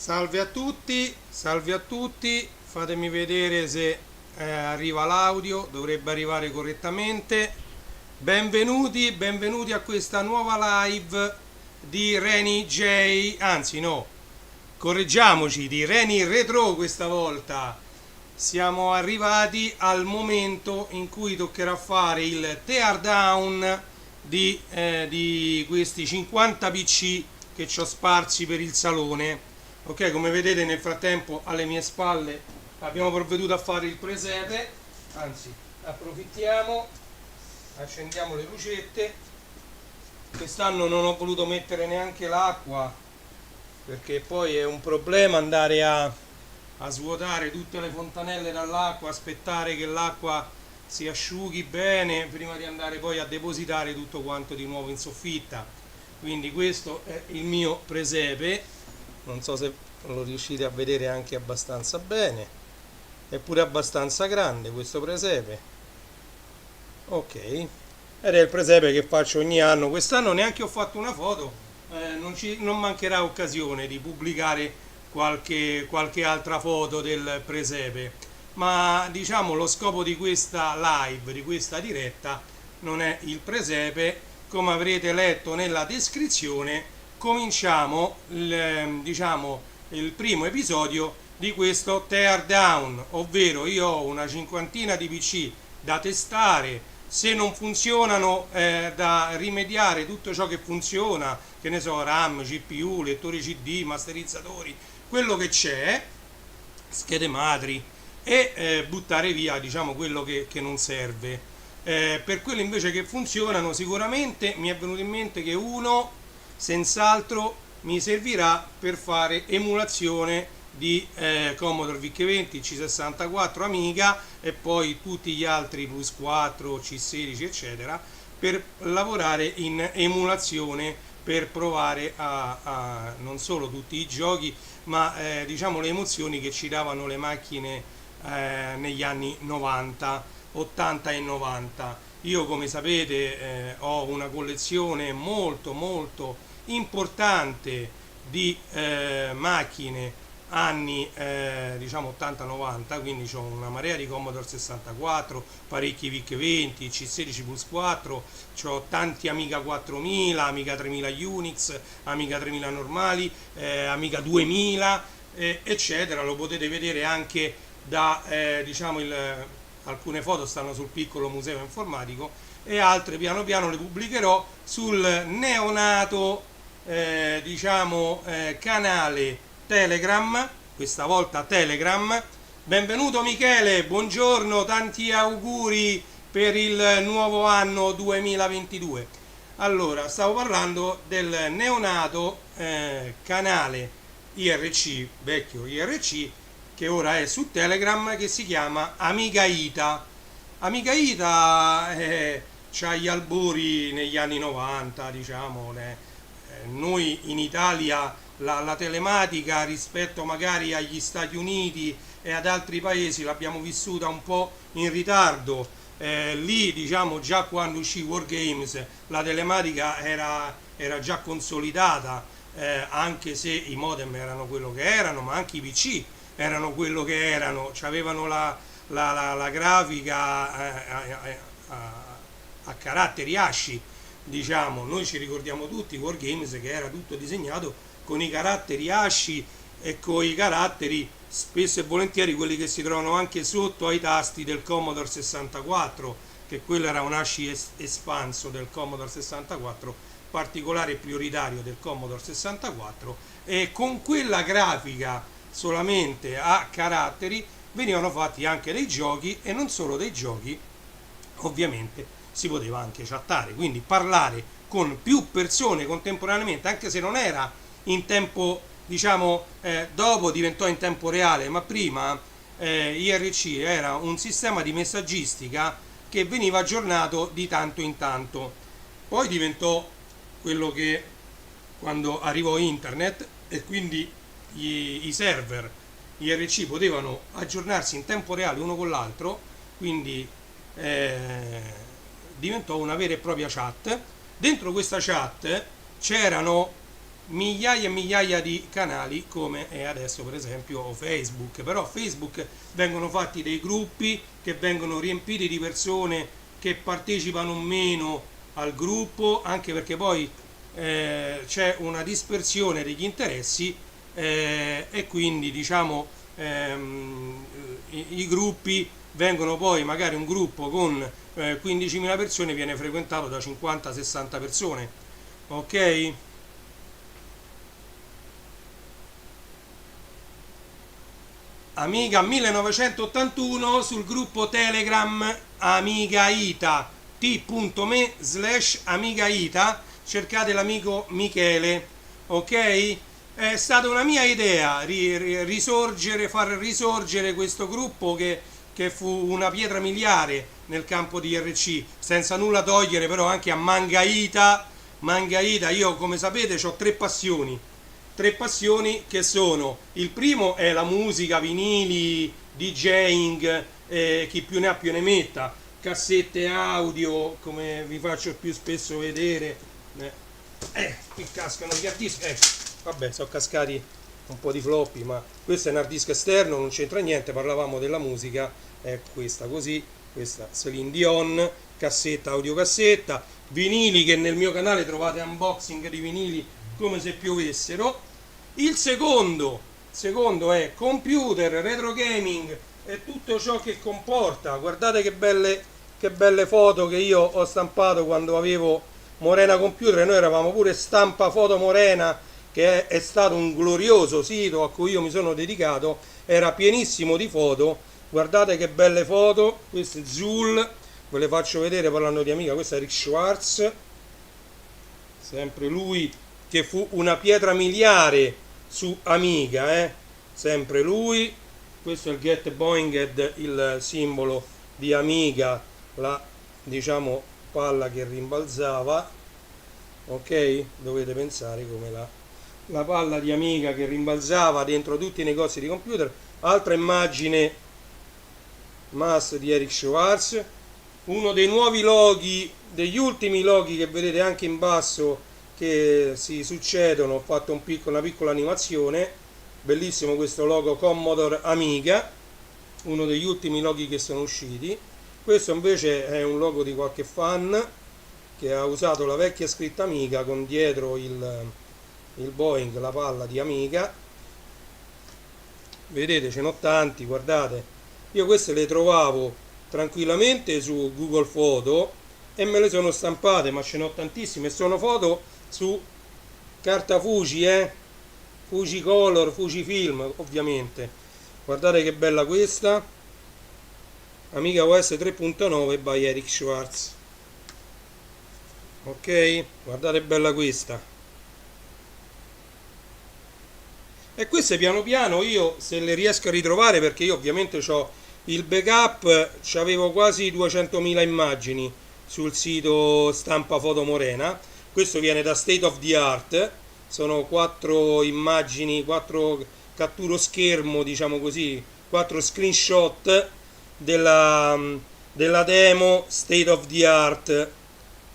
salve a tutti, fatemi vedere se arriva l'audio, dovrebbe arrivare correttamente. Benvenuti a questa nuova live di Reni J, anzi no, correggiamoci, di Reni Retro questa volta. Siamo arrivati al momento in cui toccherà fare il teardown di questi 50 PC che ci ho sparsi per il salone. Ok, come vedete nel frattempo alle mie spalle abbiamo provveduto a fare il presepe, anzi approfittiamo, accendiamo le lucette. Quest'anno non ho voluto mettere neanche l'acqua perché poi è un problema andare a svuotare tutte le fontanelle dall'acqua, aspettare che l'acqua si asciughi bene prima di andare poi a depositare tutto quanto di nuovo in soffitta. Quindi questo è il mio presepe, non so se lo riuscite a vedere anche abbastanza bene, è pure abbastanza grande questo presepe. Ok, ed è il presepe che faccio ogni anno. Quest'anno neanche ho fatto una foto, non mancherà occasione di pubblicare qualche altra foto del presepe, ma diciamo lo scopo di questa live, di questa diretta, non è il presepe. Come avrete letto nella descrizione, cominciamo il primo episodio di questo teardown, ovvero io ho una cinquantina di PC da testare. Se non funzionano, da rimediare tutto ciò che funziona, che ne so, RAM, CPU, lettori CD, masterizzatori, quello che c'è, schede madri, e buttare via diciamo quello che non serve. Per quelli invece che funzionano, sicuramente mi è venuto in mente che uno senz'altro mi servirà per fare emulazione di Commodore VIC-20, C64, Amiga e poi tutti gli altri Plus 4, C16 eccetera, per lavorare in emulazione, per provare a non solo tutti i giochi ma diciamo le emozioni che ci davano le macchine negli anni 90, 80 e 90. Io, come sapete, ho una collezione molto importante di macchine anni diciamo 80-90, quindi ho una marea di Commodore 64, parecchi VIC-20, C16 Plus 4, ho tanti Amiga 4000, Amiga 3000 Unix, Amiga 3000 normali, Amiga 2000 eccetera. Lo potete vedere anche da diciamo alcune foto stanno sul piccolo museo informatico e altre piano piano le pubblicherò sul neonato canale Telegram, questa volta Telegram. Benvenuto Michele, buongiorno, tanti auguri per il nuovo anno 2022. Allora, stavo parlando del neonato canale IRC, vecchio IRC, che ora è su Telegram, che si chiama Amiga Ita. Amiga Ita c'ha gli albori negli anni 90, diciamo. Noi in Italia la telematica rispetto magari agli Stati Uniti e ad altri paesi l'abbiamo vissuta un po' in ritardo. Lì diciamo già quando uscì Wargames la telematica era già consolidata, anche se i modem erano quello che erano, ma anche i PC erano quello che erano, avevano la grafica a caratteri ASCII, diciamo. Noi ci ricordiamo tutti Wargames che era tutto disegnato con i caratteri ASCII e con i caratteri spesso e volentieri quelli che si trovano anche sotto ai tasti del Commodore 64, che quello era un ASCII espanso del Commodore 64, particolare e prioritario del Commodore 64, e con quella grafica solamente a caratteri venivano fatti anche dei giochi, e non solo dei giochi, ovviamente si poteva anche chattare, quindi parlare con più persone contemporaneamente, anche se non era in tempo, diciamo, dopo diventò in tempo reale, ma prima IRC era un sistema di messaggistica che veniva aggiornato di tanto in tanto. Poi diventò quello che quando arrivò internet, e quindi i server IRC potevano aggiornarsi in tempo reale uno con l'altro, quindi diventò una vera e propria chat. Dentro questa chat c'erano migliaia e migliaia di canali come è adesso per esempio Facebook. Però Facebook vengono fatti dei gruppi che vengono riempiti di persone che partecipano meno al gruppo, anche perché poi c'è una dispersione degli interessi, e quindi diciamo i gruppi vengono poi, magari un gruppo con 15.000 persone viene frequentato da 50-60 persone, ok? Amiga 1981 sul gruppo Telegram Amigaita, t.me/Amigaita, cercate l'amico Michele, ok? È stata una mia idea risorgere, far risorgere questo gruppo che fu una pietra miliare nel campo di RC, senza nulla togliere però anche a Mangaita. Mangaita, io come sapete ho tre passioni che sono: il primo è la musica, vinili, DJing, chi più ne ha più ne metta, cassette audio, come vi faccio più spesso vedere, qui cascano gli hard disk, vabbè, sono cascati un po' di floppy, ma questo è un hard disk esterno, non c'entra niente, parlavamo della musica, è questa così, questa Celine Dion, cassetta, audiocassetta, vinili, che nel mio canale trovate unboxing di vinili come se piovessero. Il secondo è computer, retro gaming e tutto ciò che comporta. Guardate che belle foto che io ho stampato quando avevo Morena Computer. Noi eravamo pure Stampa Foto Morena, che è stato un glorioso sito a cui io mi sono dedicato, era pienissimo di foto. Guardate che belle foto, questo è Zool, ve le faccio vedere parlando di Amiga. Questo è Rick Schwartz, sempre lui che fu una pietra miliare su Amiga, sempre lui. Questo è il Get Boinged, il simbolo di Amiga, la diciamo palla che rimbalzava, ok? Dovete pensare come la palla di Amiga che rimbalzava dentro tutti i negozi di computer. Altra immagine mass di Eric Schwartz, uno dei nuovi loghi, degli ultimi loghi che vedete anche in basso che si succedono. Ho fatto una piccola animazione, bellissimo questo logo Commodore Amiga, uno degli ultimi loghi che sono usciti. Questo invece è un logo di qualche fan che ha usato la vecchia scritta Amiga con dietro il Boeing, la palla di Amiga. Vedete, ce n'ho tanti, guardate, io queste le trovavo tranquillamente su Google Foto e me le sono stampate, ma ce n'ho tantissime. Sono foto su carta Fuji, Fuji Color, Fuji Film ovviamente. Guardate che bella questa, Amiga OS 3.9 by Eric Schwartz, ok? Guardate bella questa. E queste piano piano io, se le riesco a ritrovare, perché io ovviamente ho il backup, avevo quasi 200.000 immagini sul sito Stampa Foto Morena. Questo viene da State of the Art, sono 4 immagini, 4 catturo schermo, diciamo così, 4 screenshot della demo State of the Art,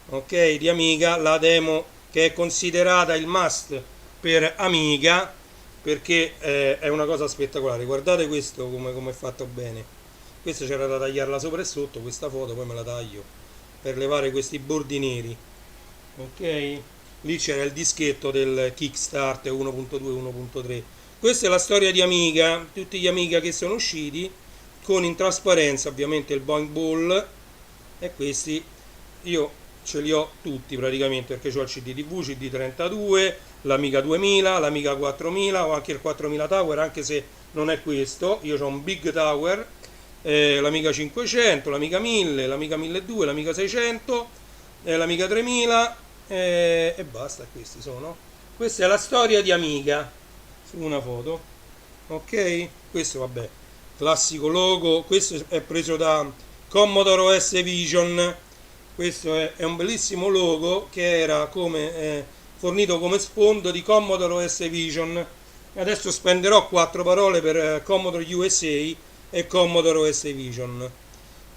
ok, di Amiga, la demo che è considerata il must per Amiga, perché è una cosa spettacolare. Guardate questo come è fatto bene. Questo c'era da tagliarla sopra e sotto, questa foto poi me la taglio per levare questi bordi neri, ok? Lì c'era il dischetto del Kickstart 1.2 1.3. Questa è la storia di Amiga, tutti gli Amiga che sono usciti, con in trasparenza ovviamente il Boing Ball, e questi io ce li ho tutti praticamente, perché ho il CD-TV, CD32, l'Amiga 2000, l'Amiga 4000, o anche il 4000 Tower, anche se non è questo. Io ho un Big Tower, l'Amiga 500, l'Amiga 1000, l'Amiga 1200, l'Amiga 600, l'Amiga 3000, e basta. Questi sono. Questa è la storia di Amiga su una foto, ok? Questo vabbè, classico logo. Questo è preso da Commodore OS Vision. Questo è un bellissimo logo che era fornito come sfondo di Commodore OS Vision. Adesso spenderò 4 parole per Commodore USA e Commodore OS Vision.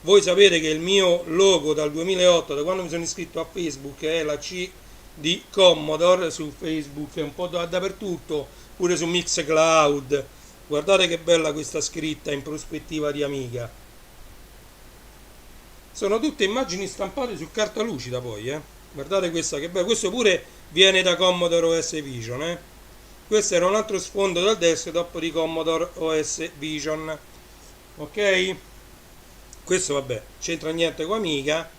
Voi sapete che il mio logo dal 2008, da quando mi sono iscritto a Facebook, è la C di Commodore su Facebook e un po' dappertutto, pure su Mixcloud. Guardate che bella questa scritta in prospettiva di Amiga. Sono tutte immagini stampate su carta lucida poi, Guardate questa che bella. Questo pure viene da Commodore OS Vision, Questo era un altro sfondo del desktop di Commodore OS Vision. Ok? Questo vabbè, c'entra niente con Amiga,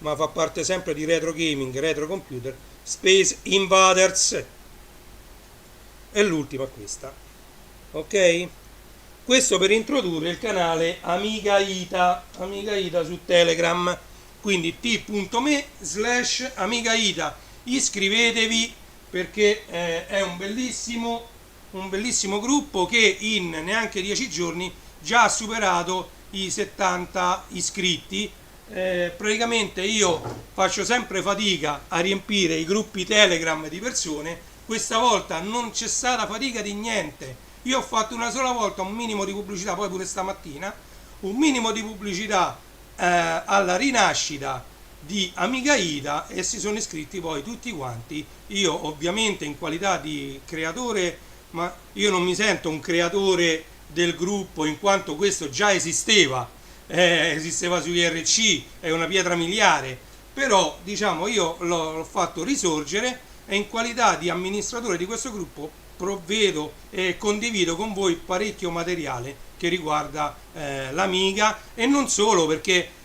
ma fa parte sempre di retro gaming, retro computer, Space Invaders. E l'ultima è questa. Ok? Questo per introdurre il canale Amiga Ita su Telegram, quindi t.me/Amiga Ita. Iscrivetevi perché è un bellissimo gruppo che in neanche 10 giorni già ha superato i 70 iscritti. Praticamente io faccio sempre fatica a riempire i gruppi Telegram di persone, questa volta non c'è stata fatica di niente. Io ho fatto una sola volta un minimo di pubblicità, poi pure stamattina, un minimo di pubblicità alla rinascita di Amiga Ita e si sono iscritti poi tutti quanti. Io ovviamente in qualità di creatore, ma io non mi sento un creatore del gruppo in quanto questo già esisteva su IRC, è una pietra miliare, però diciamo io l'ho fatto risorgere e in qualità di amministratore di questo gruppo provvedo e condivido con voi parecchio materiale che riguarda l'Amiga e non solo, perché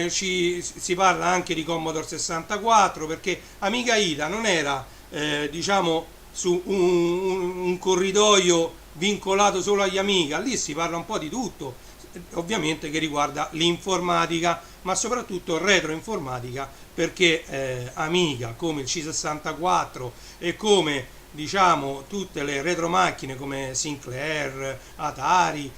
si parla anche di Commodore 64, perché Amiga Ita non era diciamo su un corridoio vincolato solo agli Amiga, lì si parla un po' di tutto, ovviamente che riguarda l'informatica, ma soprattutto retroinformatica, perché Amiga come il C64 e come diciamo tutte le retromacchine come Sinclair, Atari,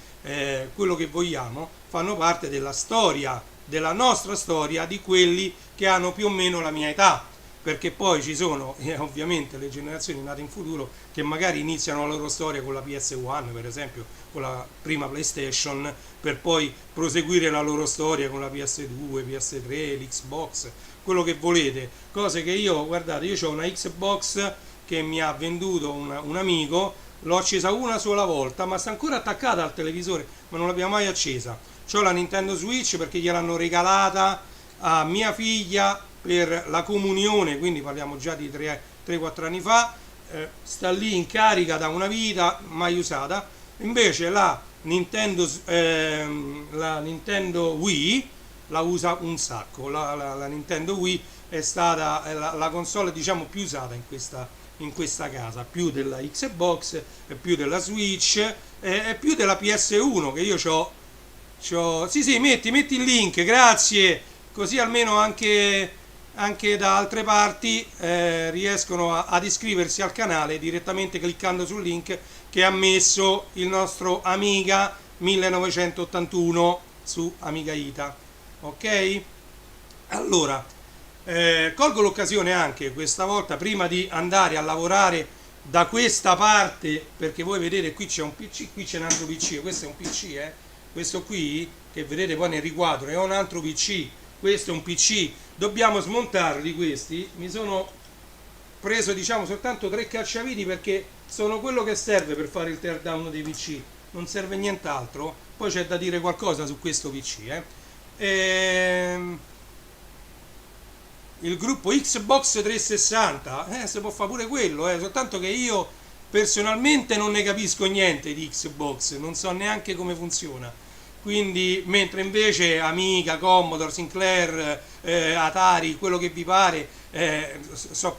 quello che vogliamo, fanno parte della storia, della nostra storia, di quelli che hanno più o meno la mia età, perché poi ci sono ovviamente le generazioni nate in futuro che magari iniziano la loro storia con la PS1, per esempio, con la prima PlayStation, per poi proseguire la loro storia con la PS2, PS3, l'Xbox, quello che volete, cose che io, guardate, io ho una Xbox che mi ha venduto un amico, l'ho accesa una sola volta, ma sta ancora attaccata al televisore, ma non l'abbiamo mai accesa. C'ho la Nintendo Switch perché gliel'hanno regalata a mia figlia per la comunione, quindi parliamo già di 3-4 anni fa, sta lì in carica da una vita, mai usata. Invece la Nintendo Wii la usa un sacco, la Nintendo Wii è stata la console diciamo più usata in questa casa, più della Xbox, più della Switch e più della PS1 che io c'ho. Sì, metti il link, grazie, così almeno anche da altre parti riescono ad iscriversi al canale direttamente cliccando sul link che ha messo il nostro Amiga 1981 su Amiga Ita. Ok? Allora, colgo l'occasione anche questa volta prima di andare a lavorare da questa parte, perché voi vedete qui c'è un PC, qui c'è un altro PC, questo è un PC, questo qui che vedete poi nel riquadro è un altro PC, questo è un PC, dobbiamo smontarli questi. Mi sono preso diciamo soltanto 3 cacciaviti perché sono quello che serve per fare il teardown dei PC, non serve nient'altro. Poi c'è da dire qualcosa su questo PC, il gruppo Xbox 360 si può fare pure quello, soltanto che io personalmente non ne capisco niente di Xbox, non so neanche come funziona, quindi mentre invece Amiga, Commodore, Sinclair, Atari, quello che vi pare, so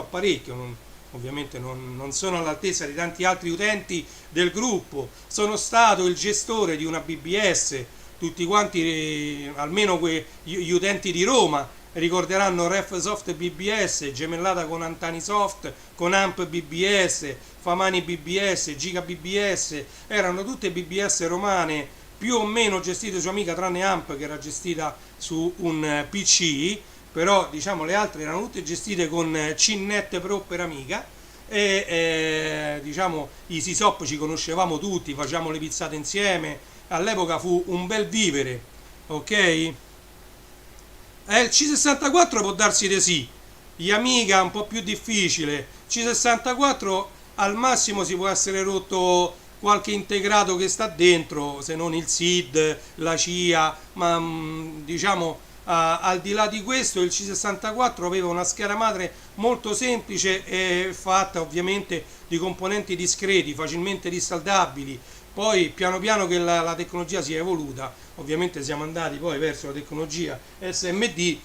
parecchio, ovviamente non sono all'altezza di tanti altri utenti del gruppo. Sono stato il gestore di una BBS, tutti quanti, almeno gli utenti di Roma ricorderanno RefSoft BBS, gemellata con Antanisoft, con Amp BBS, Famani BBS, Giga BBS, erano tutte BBS romane più o meno gestite su Amiga, tranne Amp che era gestita su un PC, però diciamo le altre erano tutte gestite con CNET Pro per Amiga e diciamo i Sysop ci conoscevamo tutti, facciamo le pizzate insieme, all'epoca fu un bel vivere, ok? Il C64 può darsi di sì, Gli Amiga un po' più difficile. C64 al massimo si può essere rotto qualche integrato che sta dentro, se non il SID, la CIA, ma diciamo al di là di questo il C64 aveva una scheda madre molto semplice e fatta ovviamente di componenti discreti, facilmente risaldabili. Poi piano piano che la tecnologia si è evoluta, ovviamente siamo andati poi verso la tecnologia SMD,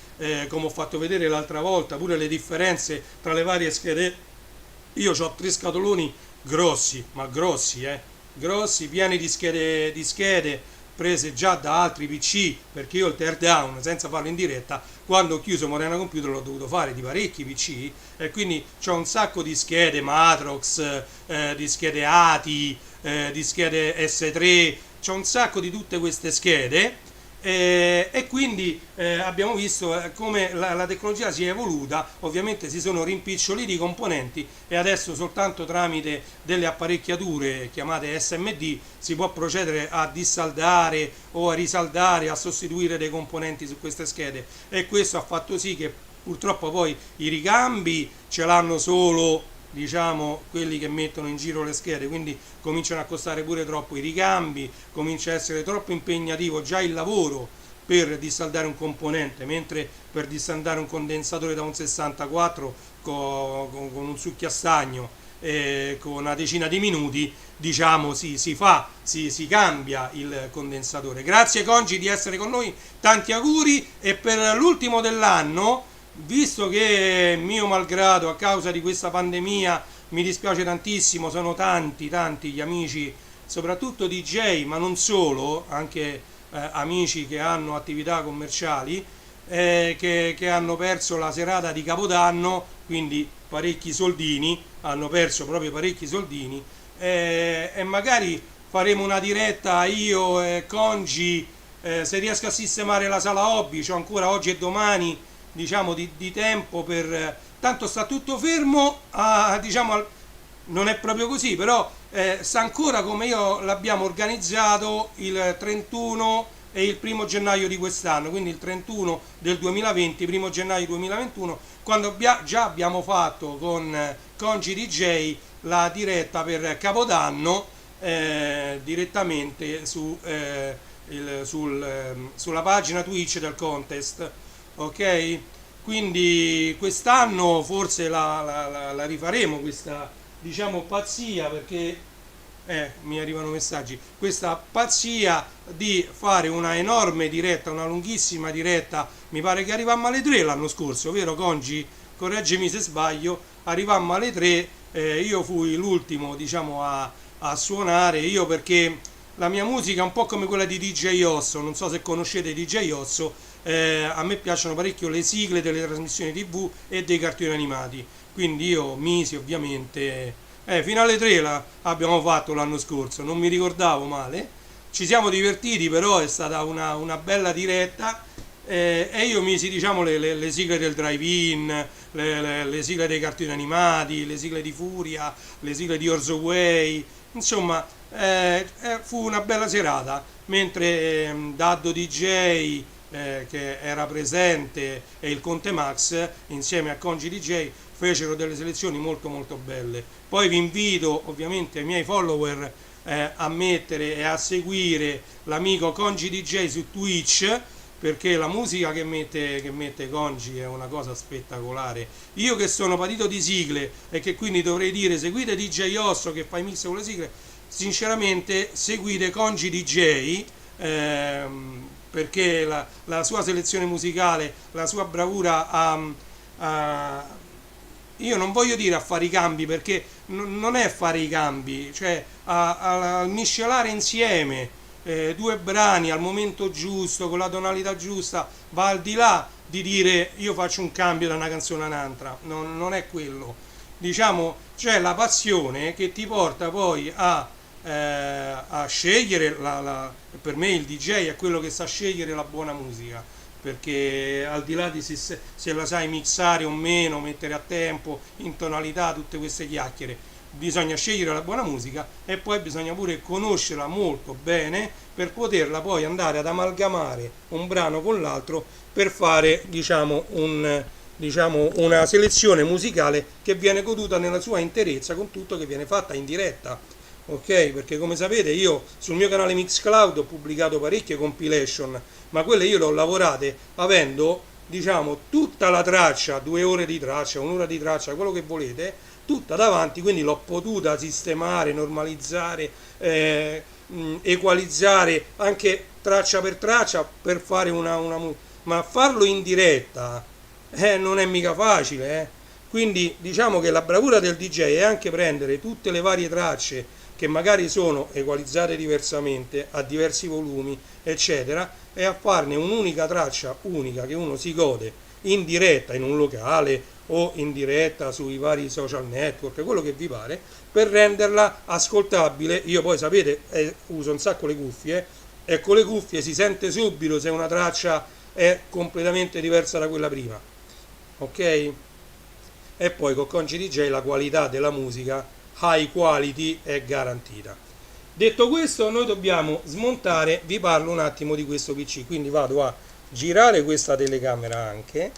come ho fatto vedere l'altra volta, pure le differenze tra le varie schede. Io ho 3 scatoloni grossi, ma grossi, grossi, pieni di schede prese già da altri PC, perché io il teardown, senza farlo in diretta, quando ho chiuso Morena Computer l'ho dovuto fare di parecchi PC, e quindi c'ho un sacco di schede Matrox, di schede ATI, di schede S3, c'ho un sacco di tutte queste schede, e quindi abbiamo visto come la tecnologia si è evoluta. Ovviamente si sono rimpiccioliti i componenti e adesso soltanto tramite delle apparecchiature chiamate SMD si può procedere a dissaldare o a risaldare, a sostituire dei componenti su queste schede, e questo ha fatto sì che purtroppo poi i ricambi ce l'hanno solo, diciamo, quelli che mettono in giro le schede, quindi cominciano a costare pure troppo i ricambi, comincia a essere troppo impegnativo già il lavoro per dissaldare un componente, mentre per dissaldare un condensatore da un 64 con un succhiastagno con una decina di minuti, diciamo, si cambia il condensatore. Grazie Congi di essere con noi, tanti auguri, e per l'ultimo dell'anno, visto che mio malgrado a causa di questa pandemia mi dispiace tantissimo, sono tanti gli amici, soprattutto DJ, ma non solo, anche amici che hanno attività commerciali, che hanno perso la serata di Capodanno, quindi parecchi soldini, hanno perso proprio parecchi soldini, e magari faremo una diretta io e Congi, se riesco a sistemare la sala hobby, c'ho ancora oggi e domani, diciamo, di tempo per tanto sta tutto fermo, diciamo, non è proprio così, però sta ancora come io l'abbiamo organizzato il 31 e il 1° gennaio di quest'anno, quindi il 31 del 2020, 1° gennaio 2021, quando già abbiamo fatto con Congi DJ la diretta per Capodanno, direttamente sulla pagina Twitch del contest. Ok? Quindi quest'anno forse la rifaremo questa, diciamo, pazzia, perché mi arrivano messaggi, questa pazzia di fare una enorme diretta, una lunghissima diretta. Mi pare che arrivammo alle 3 l'anno scorso, vero Congi? Correggimi se sbaglio, arrivammo alle 3, io fui l'ultimo, diciamo, a suonare, io perché la mia musica è un po' come quella di DJ Osso, non so se conoscete DJ Osso, a me piacciono parecchio le sigle delle trasmissioni TV e dei cartoni animati, quindi io misi ovviamente, fino alle 3 abbiamo fatto l'anno scorso, non mi ricordavo male, ci siamo divertiti, però è stata una bella diretta, e io misi, diciamo, le sigle del drive-in, le sigle dei cartoni animati, le sigle di Furia, le sigle di Orzo Way, insomma fu una bella serata, mentre Daddo DJ, che era presente, e il Conte Max insieme a Congi DJ fecero delle selezioni molto molto belle. Poi vi invito ovviamente ai miei follower a mettere e a seguire l'amico Congi DJ su Twitch, perché la musica che mette Congi è una cosa spettacolare. Io che sono patito di sigle e che quindi dovrei dire seguite DJ Osso che fa i mix con le sigle, sinceramente seguite Congi DJ, perché la sua selezione musicale, la sua bravura io non voglio dire a fare i cambi, perché non è fare i cambi, cioè a miscelare insieme due brani al momento giusto, con la tonalità giusta, va al di là di dire io faccio un cambio da una canzone a un'altra, non è quello. Diciamo, c'è la passione che ti porta poi a scegliere, per me il DJ è quello che sa scegliere la buona musica, perché al di là di se la sai mixare o meno, mettere a tempo, in tonalità, tutte queste chiacchiere, bisogna scegliere la buona musica e poi bisogna pure conoscerla molto bene per poterla poi andare ad amalgamare un brano con l'altro per fare, diciamo, diciamo, una selezione musicale che viene goduta nella sua interezza, con tutto che viene fatta in diretta. Ok? Perché come sapete io sul mio canale Mixcloud ho pubblicato parecchie compilation, ma quelle io le ho lavorate avendo, diciamo, tutta la traccia, 2 ore di traccia, 1 ora di traccia, quello che volete, tutta davanti, quindi l'ho potuta sistemare, normalizzare, equalizzare anche traccia per fare ma farlo in diretta non è mica facile, eh. Quindi diciamo che la bravura del DJ è anche prendere tutte le varie tracce che magari sono equalizzate diversamente, a diversi volumi, eccetera, e a farne un'unica traccia unica che uno si gode in diretta in un locale o in diretta sui vari social network, quello che vi pare, per renderla ascoltabile. Io poi sapete, uso un sacco le cuffie, e con le cuffie si sente subito se una traccia è completamente diversa da quella prima, ok? E poi con Conci DJ la qualità della musica high quality è garantita. Detto questo, noi dobbiamo smontare, vi parlo un attimo di questo PC, quindi vado a girare questa telecamera anche,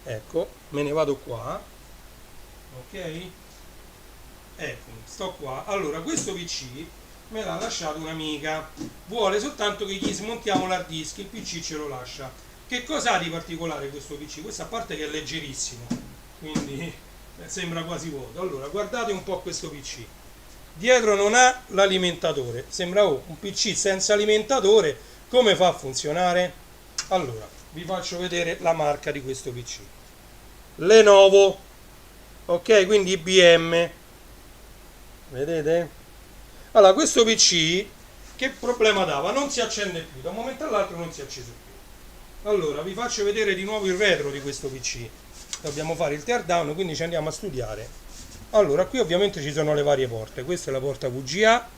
ecco, me ne vado qua, ok? Ecco, sto qua. Allora, questo PC me l'ha lasciato un'amica, vuole soltanto che gli smontiamo l'hard disk, il PC ce lo lascia. Che cosa ha di particolare questo PC? Questa a parte che è leggerissimo, quindi sembra quasi vuoto. Allora, guardate un po' questo PC. Dietro non ha l'alimentatore, sembra un PC senza alimentatore. Come fa a funzionare? Allora, vi faccio vedere la marca di questo PC. Lenovo, ok, quindi IBM, vedete? Allora, questo PC che problema dava? Non si accende più, da un momento all'altro non si è acceso più. Allora, vi faccio vedere di nuovo il retro di questo PC. Dobbiamo fare il teardown, quindi ci andiamo a studiare. Allora, qui ovviamente ci sono le varie porte. Questa è la porta VGA,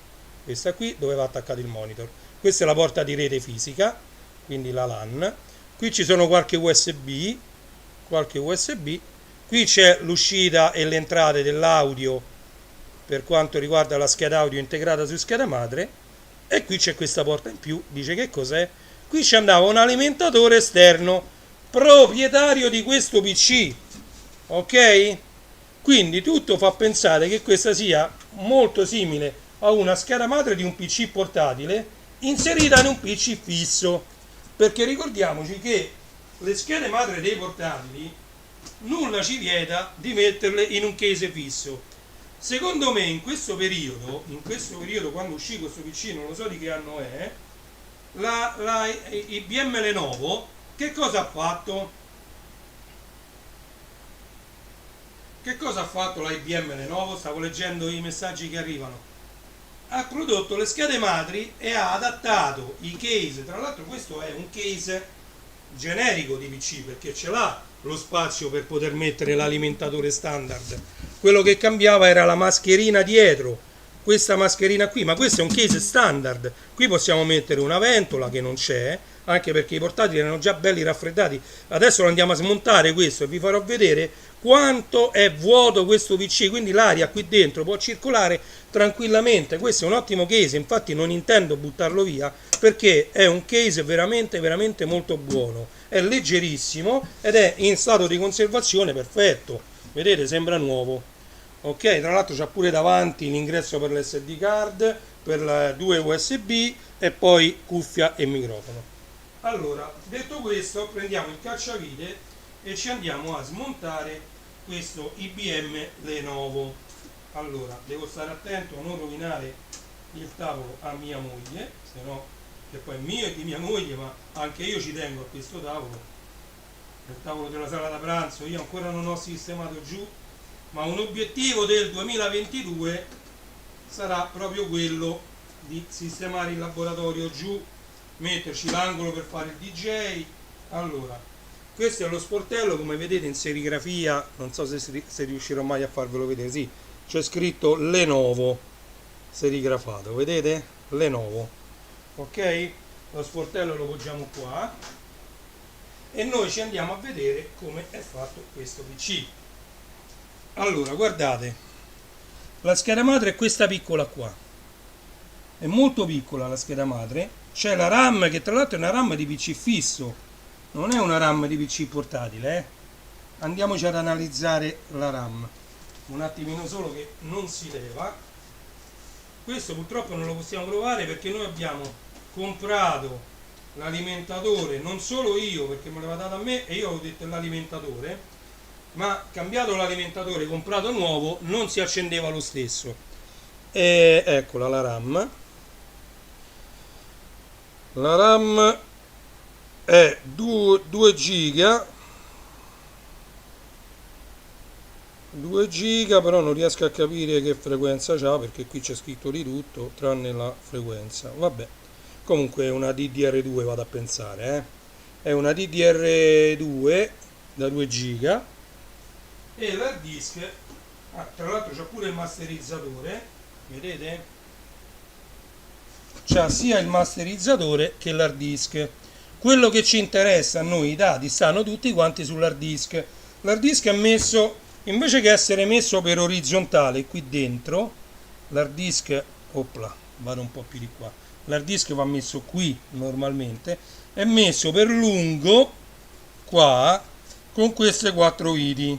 questa qui dove va attaccato il monitor. Questa è la porta di rete fisica, quindi la LAN. Qui ci sono qualche USB. Qui c'è l'uscita e le entrate dell'audio per quanto riguarda la scheda audio integrata su scheda madre. E qui c'è questa porta in più. Dice che cos'è? Qui ci andava un alimentatore esterno proprietario di questo PC, ok? Quindi tutto fa pensare che questa sia molto simile a una scheda madre di un PC portatile inserita in un PC fisso, perché ricordiamoci che le schede madre dei portatili nulla ci vieta di metterle in un case fisso. Secondo me in questo periodo quando uscì questo PC, non lo so di che anno è, la IBM Lenovo che cosa ha fatto? Che cosa ha fatto la IBM Lenovo? Stavo leggendo i messaggi che arrivano. Ha prodotto le schede madri e ha adattato i case. Tra l'altro questo è un case generico di PC perché ce l'ha lo spazio per poter mettere l'alimentatore standard. Quello che cambiava era la mascherina dietro, questa mascherina qui, ma questo è un case standard. Qui possiamo mettere una ventola che non c'è, anche perché i portatili erano già belli raffreddati. Adesso lo andiamo a smontare questo e vi farò vedere quanto è vuoto questo PC, quindi l'aria qui dentro può circolare tranquillamente. Questo è un ottimo case, infatti non intendo buttarlo via perché è un case veramente veramente molto buono, è leggerissimo ed è in stato di conservazione perfetto, vedete, sembra nuovo. Ok, tra l'altro c'ha pure davanti l'ingresso per l'SD card, per 2 USB e poi cuffia e microfono. Allora, detto questo, prendiamo il cacciavite e ci andiamo a smontare questo IBM Lenovo. Allora, devo stare attento a non rovinare il tavolo a mia moglie, se no, che poi è mio e di mia moglie, ma anche io ci tengo a questo tavolo, il tavolo della sala da pranzo. Io ancora non ho sistemato giù, ma un obiettivo del 2022 sarà proprio quello di sistemare il laboratorio giù, metterci l'angolo per fare il DJ. Allora, questo è lo sportello, come vedete in serigrafia, non so se riuscirò mai a farvelo vedere, sì, c'è scritto Lenovo serigrafato, vedete? Lenovo, ok? Lo sportello lo poggiamo qua e noi ci andiamo a vedere come è fatto questo PC. Allora, guardate, la scheda madre è questa piccola qua, è molto piccola la scheda madre, c'è la RAM che tra l'altro è una RAM di PC fisso, non è una RAM di PC portatile, andiamoci ad analizzare la RAM. Un attimino solo che non si leva. Questo purtroppo non lo possiamo provare perché noi abbiamo comprato l'alimentatore, non solo io perché me l'aveva dato a me e io ho detto l'alimentatore, ma cambiato l'alimentatore, comprato nuovo, non si accendeva lo stesso. E eccola la RAM. La RAM è 2 giga, 2 giga, però non riesco a capire che frequenza c'ha perché qui c'è scritto di tutto tranne la frequenza. Vabbè, comunque è una DDR2, vado a pensare, è una DDR2 da 2 giga e l'hard disk, tra l'altro c'ha pure il masterizzatore, vedete? C'ha sia il masterizzatore che l'hard disk. Quello che ci interessa a noi, i dati stanno tutti quanti sull'hard disk. L'hard disk è messo, invece che essere messo per orizzontale qui dentro, l'hard disk, opla, vado un po' più di qua, l'hard disk va messo qui normalmente, è messo per lungo qua con queste 4 viti.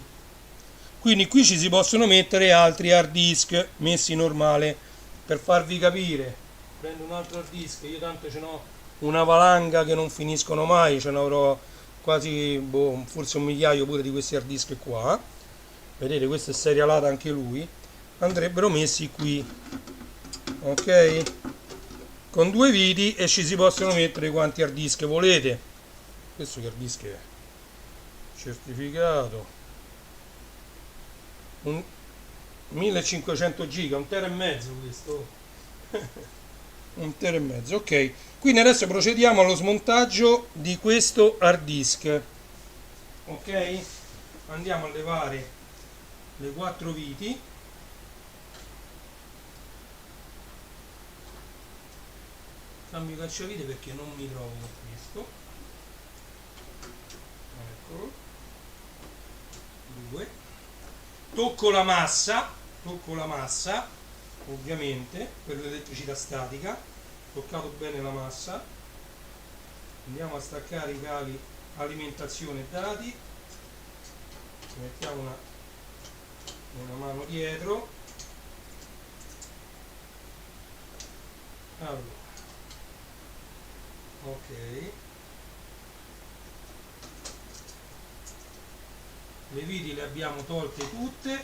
Quindi qui ci si possono mettere altri hard disk messi normale. Per farvi capire, prendo un altro hard disk, io tanto ce n'ho una valanga che non finiscono mai, ce ne avrò quasi forse 1 migliaio pure di questi hard disk qua. Vedete, questo è serialato anche lui, andrebbero messi qui, ok, con 2 viti, e ci si possono mettere quanti hard disk volete. Questo che hard disk è certificato, un 1500 giga, 1,5 tera questo. 1,5 tera, ok. Quindi adesso procediamo allo smontaggio di questo hard disk, ok. Andiamo a levare le 4 viti, cambio cacciavite perché non mi trovo con questo, eccolo, 2, tocco la massa ovviamente per l'elettricità statica, toccato bene la massa, andiamo a staccare i cavi alimentazione e dati, mettiamo una mano dietro, allora, ok, le viti le abbiamo tolte tutte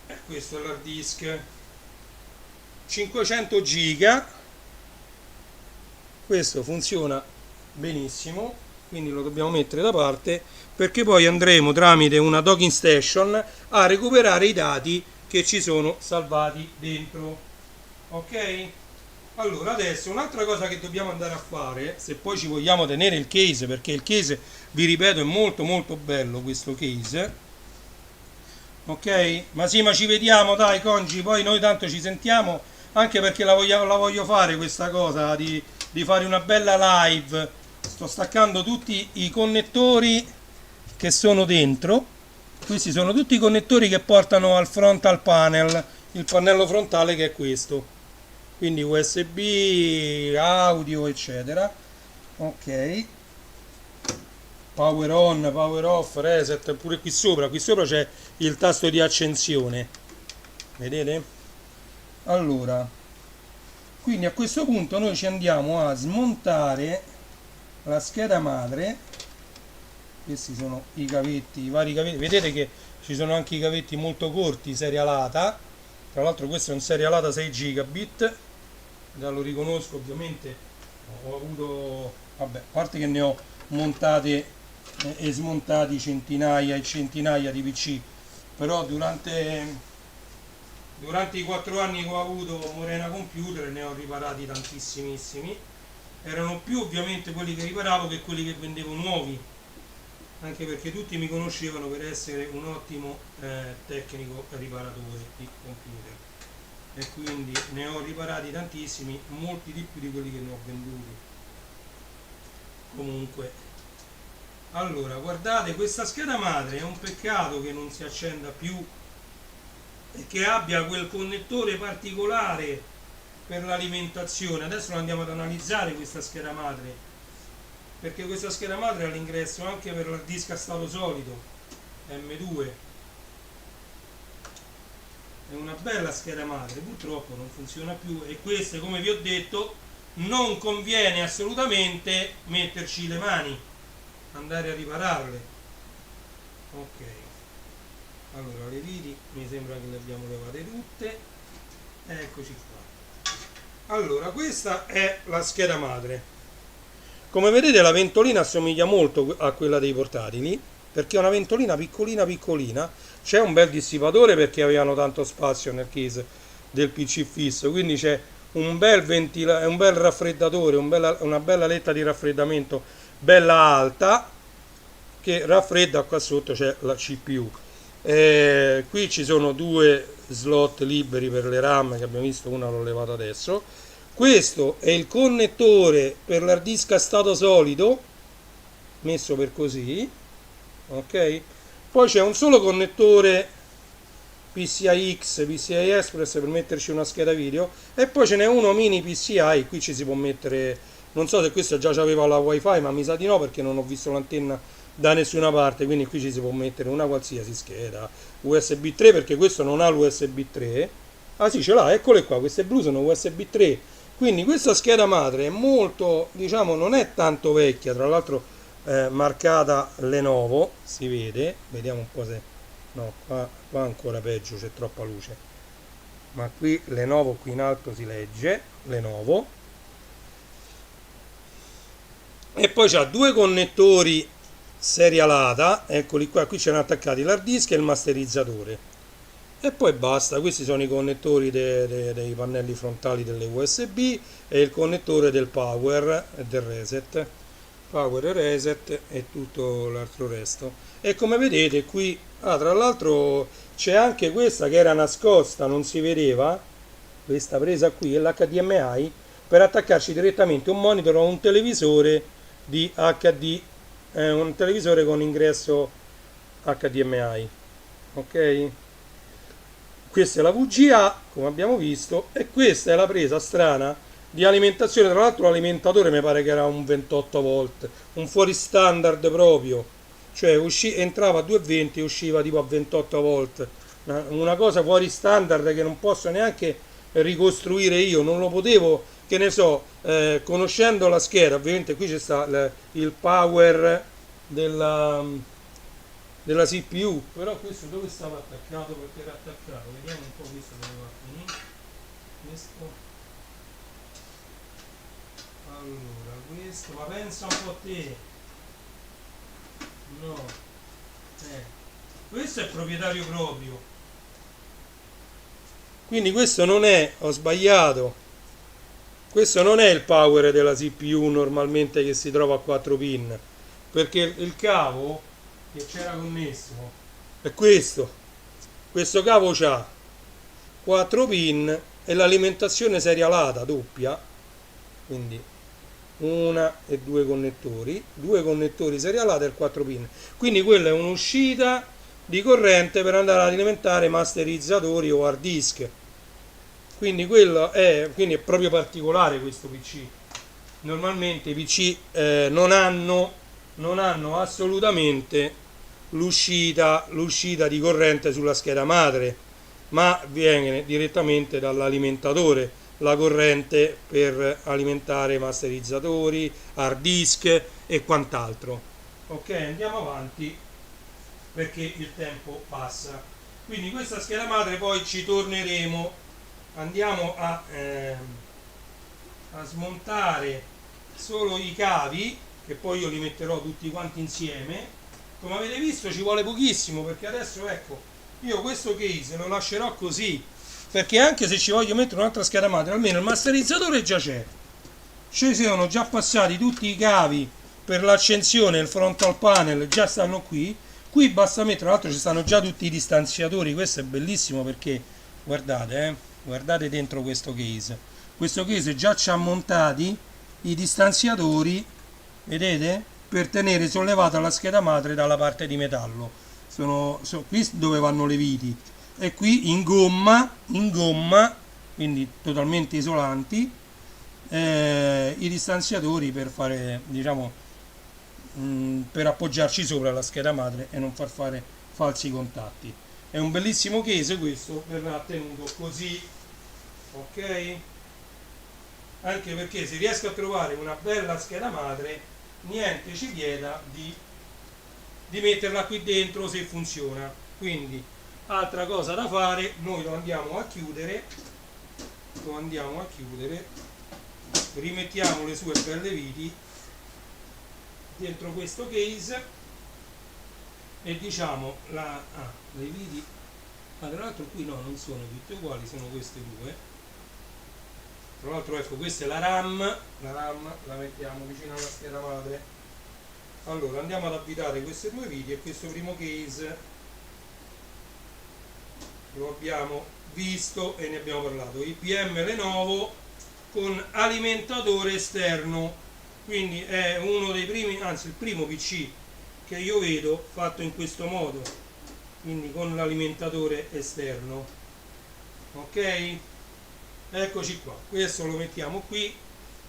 e questo è l'hard disk 500 giga, questo funziona benissimo, quindi lo dobbiamo mettere da parte perché poi andremo tramite una docking station a recuperare i dati che ci sono salvati dentro, ok. Allora adesso un'altra cosa che dobbiamo andare a fare, se poi ci vogliamo tenere il case, perché il case, vi ripeto, è molto molto bello questo case, ok. Ma sì, ma ci vediamo, dai Congi, poi noi tanto ci sentiamo, anche perché la voglio fare questa cosa di fare una bella live. Sto staccando tutti i connettori che sono dentro, questi sono tutti i connettori che portano al frontal panel, il pannello frontale che è questo, quindi USB, audio eccetera, ok, power on, power off, reset, pure qui sopra c'è il tasto di accensione, vedete? Allora, quindi a questo punto noi ci andiamo a smontare la scheda madre. Questi sono i cavetti, i vari cavetti, vedete che ci sono anche i cavetti molto corti, serialata, tra l'altro questo è un serialata 6 gigabit, già lo riconosco ovviamente, ho avuto, vabbè, a parte che ne ho montate e smontati centinaia e centinaia di PC, però durante i 4 anni che ho avuto Morena Computer ne ho riparati tantissimissimi, erano più ovviamente quelli che riparavo che quelli che vendevo nuovi, anche perché tutti mi conoscevano per essere un ottimo tecnico riparatore di computer e quindi ne ho riparati tantissimi, molti di più di quelli che ne ho venduti. Comunque, allora guardate, questa scheda madre è un peccato che non si accenda più e che abbia quel connettore particolare per l'alimentazione. Adesso lo andiamo ad analizzare questa scheda madre, perché questa scheda madre ha l'ingresso anche per l'hard disk a stato solido, M2 è una bella scheda madre, purtroppo non funziona più, e queste, come vi ho detto, non conviene assolutamente metterci le mani, andare a ripararle. Ok, allora le viti mi sembra che le abbiamo levate tutte, eccoci qua. Allora, questa è la scheda madre. Come vedete la ventolina assomiglia molto a quella dei portatili, perché è una ventolina piccolina piccolina. C'è un bel dissipatore perché avevano tanto spazio nel case del PC fisso, quindi c'è un bel un bel raffreddatore, una bella letta di raffreddamento bella alta che raffredda. Qua sotto c'è la CPU. Qui ci sono due slot liberi per le RAM che abbiamo visto, una l'ho levata adesso. Questo è il connettore per l'hard disk a stato solido, messo per così, ok? Poi c'è un solo connettore PCI X, PCI Express per metterci una scheda video, e poi ce n'è uno mini PCI. Qui ci si può mettere, non so se questo già aveva la wifi, ma mi sa di no perché non ho visto l'antenna da nessuna parte, quindi qui ci si può mettere una qualsiasi scheda USB 3, perché questo non ha l'USB 3. Ah sì, ce l'ha, eccole qua, queste blu sono USB 3. Quindi questa scheda madre è molto, diciamo, non è tanto vecchia, tra l'altro marcata Lenovo, si vede, vediamo un po' se no, qua ancora peggio, c'è troppa luce, ma qui Lenovo, qui in alto si legge Lenovo. E poi c'ha due connettori serialata, eccoli qua, qui c'erano attaccati l'hard disk e il masterizzatore, e poi basta. Questi sono i connettori dei pannelli frontali delle USB e il connettore del power e del reset, power e reset e tutto l'altro resto. E come vedete qui, tra l'altro c'è anche questa che era nascosta, non si vedeva, questa presa qui è l'HDMI per attaccarci direttamente un monitor o un televisore di HD, un televisore con ingresso HDMI, ok? Questa è la VGA, come abbiamo visto, e questa è la presa strana di alimentazione. Tra l'altro l'alimentatore mi pare che era un 28 volt, un fuori standard proprio, cioè entrava a 220 e usciva tipo a 28 volt, una cosa fuori standard che non posso neanche ricostruire io, non lo potevo, che ne so, conoscendo la scheda. Ovviamente qui c'è sta il power della CPU, però questo dove stava attaccato? Perché era attaccato, vediamo un po' questo dove va a finire. Questo, allora, questo, ma pensa un po' a te. No, questo è proprietario proprio, quindi questo non è, ho sbagliato, questo non è il power della CPU normalmente che si trova a 4 pin, perché il cavo che c'era connesso è questo cavo c'ha 4 pin e l'alimentazione serialata doppia, quindi una e due connettori serialati e 4 pin, quindi quella è un'uscita di corrente per andare ad alimentare masterizzatori o hard disk, quindi quindi è proprio particolare questo PC. Normalmente i PC non hanno assolutamente l'uscita di corrente sulla scheda madre, ma viene direttamente dall'alimentatore la corrente per alimentare masterizzatori, hard disk e quant'altro. Ok, andiamo avanti perché il tempo passa. Quindi questa scheda madre poi ci torneremo, andiamo a smontare solo i cavi, che poi io li metterò tutti quanti insieme. Come avete visto ci vuole pochissimo, perché adesso ecco, io questo case lo lascerò così, perché anche se ci voglio mettere un'altra scheda madre, almeno il masterizzatore già c'è, ci sono già passati tutti i cavi per l'accensione, il frontal panel già stanno qui basta mettere, tra l'altro ci stanno già tutti i distanziatori. Questo è bellissimo perché guardate, guardate dentro questo case già ci ha montati i distanziatori, vedete, per tenere sollevata la scheda madre dalla parte di metallo. Sono qui dove vanno le viti, e qui in gomma, quindi totalmente isolanti, i distanziatori per fare, diciamo, per appoggiarci sopra la scheda madre e non far fare falsi contatti. È un bellissimo case questo, verrà tenuto così, ok? Anche perché se riesco a trovare una bella scheda madre, niente ci vieta di metterla qui dentro se funziona. Quindi altra cosa da fare, noi lo andiamo a chiudere, rimettiamo le sue belle viti dentro questo case e diciamo le viti, ma tra l'altro qui no, non sono tutte uguali, sono queste due. Tra l'altro ecco, questa è la RAM la mettiamo vicino alla scheda madre. Allora andiamo ad avvitare queste due viti e questo primo case lo abbiamo visto e ne abbiamo parlato, IPM Lenovo con alimentatore esterno, quindi è uno dei primi, anzi il primo PC che io vedo fatto in questo modo, quindi con l'alimentatore esterno, ok? Eccoci qua, questo lo mettiamo qui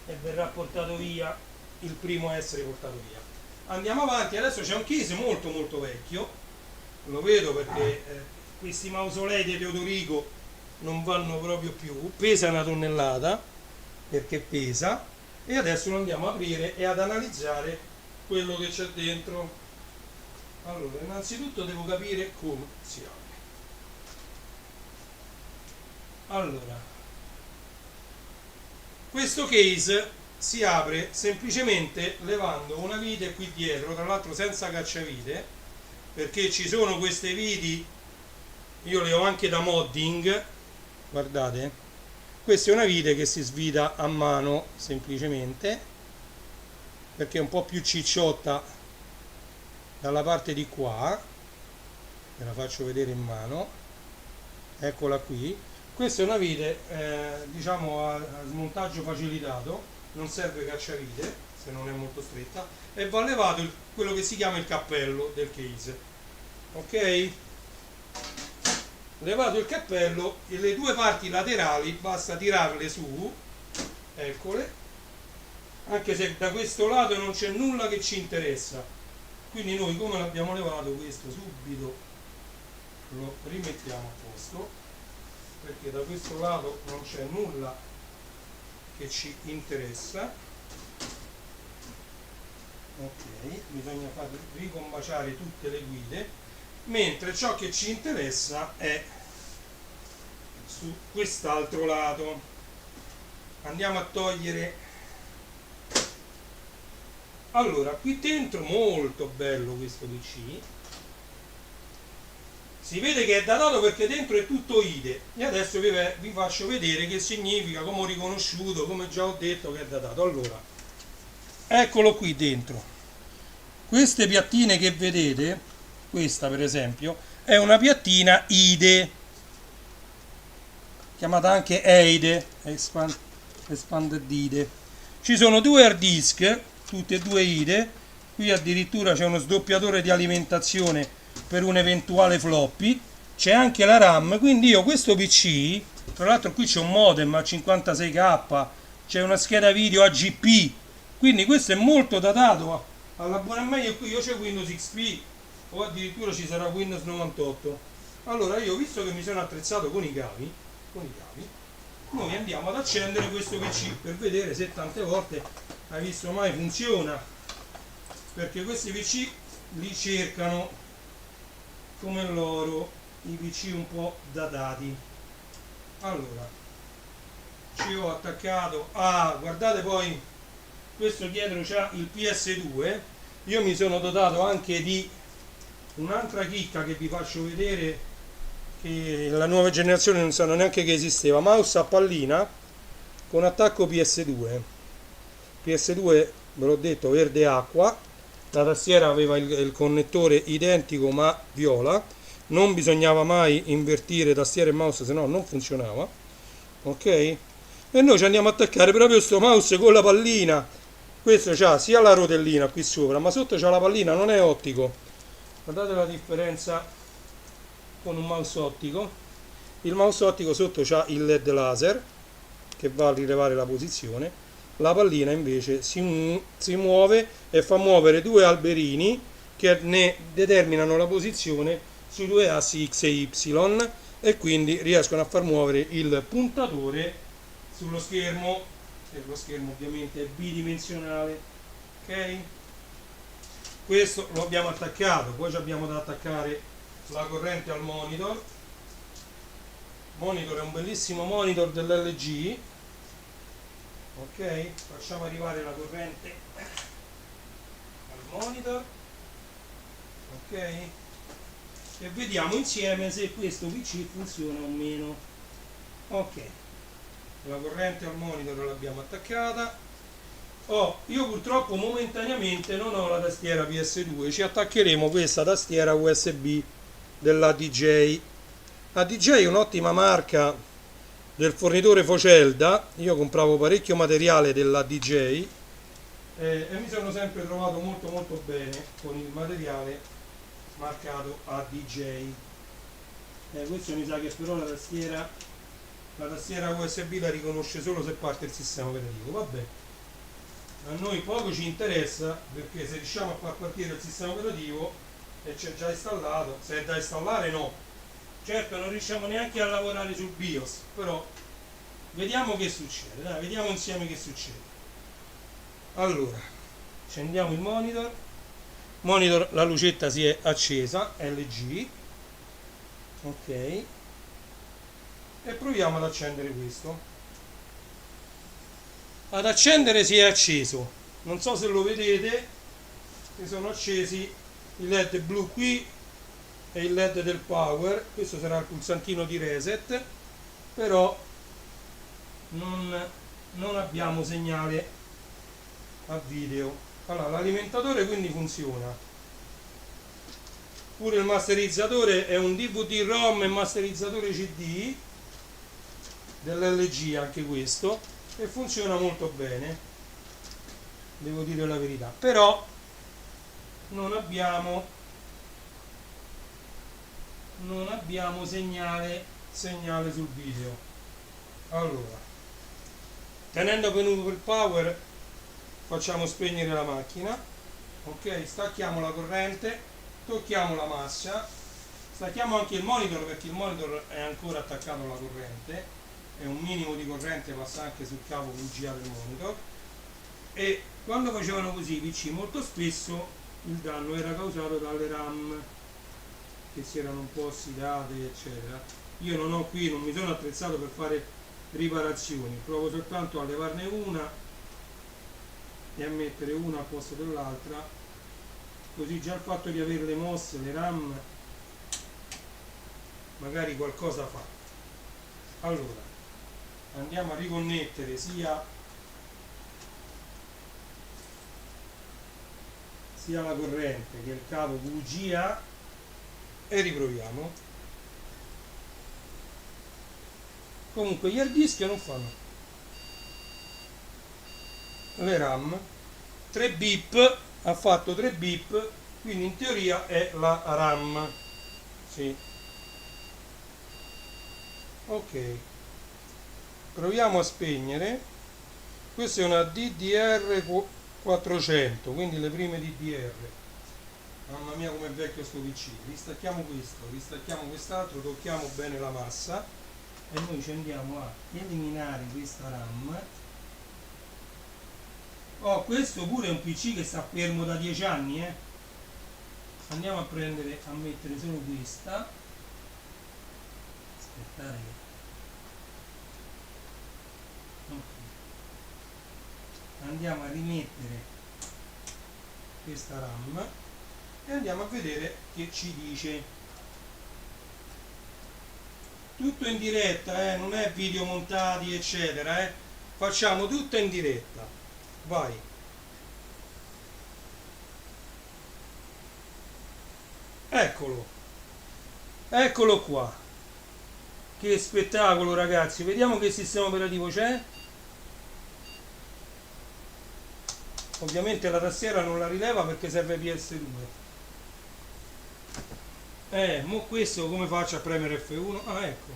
e verrà portato via il primo a essere portato via. Andiamo avanti, adesso c'è un case molto molto vecchio, lo vedo perché questi mausolei di Teodorico non vanno proprio più, pesa una tonnellata perché pesa, e adesso lo andiamo a aprire e ad analizzare quello che c'è dentro. Allora, innanzitutto devo capire come si apre. Allora, questo case si apre semplicemente levando una vite qui dietro, tra l'altro senza cacciavite, perché ci sono queste viti, io le ho anche da modding, guardate, questa è una vite che si svita a mano semplicemente, perché è un po' più cicciotta dalla parte di qua, ve la faccio vedere in mano, eccola qui. Questa è una vite diciamo a smontaggio facilitato, non serve cacciavite se non è molto stretta, e va levato quello che si chiama il cappello del case, ok? Levato il cappello, e le due parti laterali basta tirarle su, eccole, anche se da questo lato non c'è nulla che ci interessa, quindi noi come l'abbiamo levato questo subito lo rimettiamo a posto, perché da questo lato non c'è nulla che ci interessa. Ok, bisogna far ricombaciare tutte le guide, mentre ciò che ci interessa è su quest'altro lato. Andiamo a togliere. Allora, qui dentro molto bello questo PC, si vede che è datato perché dentro è tutto IDE, e adesso vi faccio vedere che significa, come ho riconosciuto, come già ho detto che è datato. Allora, eccolo qui dentro, queste piattine che vedete, questa per esempio è una piattina IDE, chiamata anche EIDE, Expanded IDE. Ci sono due hard disk, tutte e due IDE, qui addirittura c'è uno sdoppiatore di alimentazione per un eventuale floppy, c'è anche la RAM, quindi io questo PC, tra l'altro qui c'è un modem a 56k, c'è una scheda video AGP, quindi questo è molto datato all'abbonamento. Qui io c'è Windows XP o addirittura ci sarà Windows 98. Allora io, visto che mi sono attrezzato con i cavi, noi andiamo ad accendere questo PC per vedere se tante volte, hai visto mai, funziona, perché questi PC li cercano come loro i PC un po' datati. Allora, ci ho attaccato, guardate, poi questo dietro c'ha il PS2, io mi sono dotato anche di un'altra chicca che vi faccio vedere, che la nuova generazione non sanno neanche che esisteva, mouse a pallina con attacco PS2, ve l'ho detto, verde acqua, la tastiera aveva il connettore identico ma viola, non bisognava mai invertire tastiera e mouse, se no non funzionava, ok? E noi ci andiamo a attaccare proprio questo mouse con la pallina. Questo c'ha sia la rotellina qui sopra, ma sotto c'ha la pallina, non è ottico. Guardate la differenza con un mouse ottico. Il mouse ottico sotto c'ha il LED laser che va a rilevare la posizione. La pallina invece si muove e fa muovere due alberini che ne determinano la posizione sui due assi X e Y, e quindi riescono a far muovere il puntatore sullo schermo, e lo schermo ovviamente è bidimensionale. Ok, questo lo abbiamo attaccato, poi ci abbiamo da attaccare la corrente al monitor. Monitor è un bellissimo monitor dell'LG. Ok, facciamo arrivare la corrente al monitor. Ok, e vediamo insieme se questo PC funziona o meno. Ok, la corrente al monitor l'abbiamo attaccata. Io purtroppo momentaneamente non ho la tastiera PS2, ci attaccheremo questa tastiera USB della DJ. La DJ è un'ottima marca del fornitore Focelda. Io compravo parecchio materiale della DJ e mi sono sempre trovato molto bene con il materiale marcato ADJ. Questo mi sa che però la tastiera USB la riconosce solo se parte il sistema operativo. Vabbè, a noi poco ci interessa, perché se riusciamo a far partire il sistema operativo e c'è già installato, se è da installare no. Certo non riusciamo neanche a lavorare sul BIOS, però vediamo che succede, dai, vediamo insieme che succede. Allora, accendiamo il monitor, la lucetta si è accesa, LG, ok, e proviamo ad accendere questo. Ad accendere si è acceso, non so se lo vedete, si sono accesi il LED blu qui e il LED del power. Questo sarà il pulsantino di reset, però non abbiamo segnale a video. Allora, l'alimentatore quindi funziona, pure il masterizzatore è un DVD-ROM e masterizzatore CD dell'LG anche questo, e funziona molto bene, devo dire la verità. Però non abbiamo segnale sul video. Allora, tenendo premuto il power, facciamo spegnere la macchina. Ok, stacchiamo la corrente, tocchiamo la massa, stacchiamo anche il monitor, perché il monitor è ancora attaccato alla corrente, e un minimo di corrente passa anche sul cavo VGA del monitor. E quando facevano così i PC, molto spesso il danno era causato dalle RAM che si erano un po' ossidate, eccetera. Io non mi sono attrezzato per fare riparazioni, provo soltanto a levarne una e a mettere una al posto dell'altra, così già il fatto di averle mosse le RAM magari qualcosa fa. Allora, andiamo a riconnettere sia la corrente che il cavo VGA e riproviamo. Comunque gli hard disk non fanno, le RAM 3 bip, ha fatto 3 bip, quindi in teoria è la RAM. Sì, ok, proviamo a spegnere. Questa è una DDR 400, quindi le prime DDR. Mamma mia come è vecchio sto PC. Ristacchiamo questo, ristacchiamo quest'altro, tocchiamo bene la massa e noi ci andiamo a eliminare questa RAM. Questo pure è un PC che sta fermo da 10 anni, Andiamo a mettere solo questa. Aspettare che... Okay. Andiamo a rimettere questa RAM e andiamo a vedere che ci dice. Tutto in diretta, non è video montati eccetera, facciamo tutto in diretta. Vai. Eccolo qua, che spettacolo ragazzi. Vediamo che sistema operativo c'è. Ovviamente la tastiera non la rileva perché serve PS2. Mo questo come faccio a premere F1? Ah, ecco.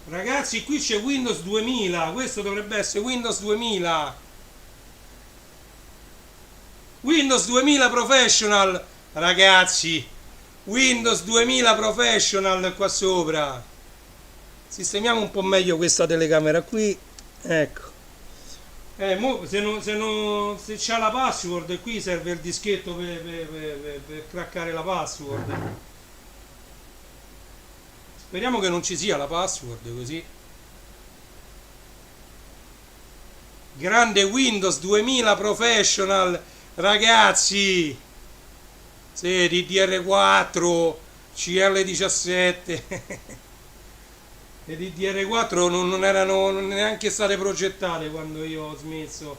Ragazzi, qui c'è Windows 2000, questo dovrebbe essere Windows 2000. Windows 2000 Professional, ragazzi, Windows 2000 Professional qua sopra. Sistemiamo un po' meglio questa telecamera qui, ecco. Se c'ha la password, qui serve il dischetto per craccare la password. Speriamo che non ci sia la password, così. Grande Windows 2000 Professional, ragazzi. Sì, DDR4, CL17. Le DDR4 non erano neanche state progettate quando io ho smesso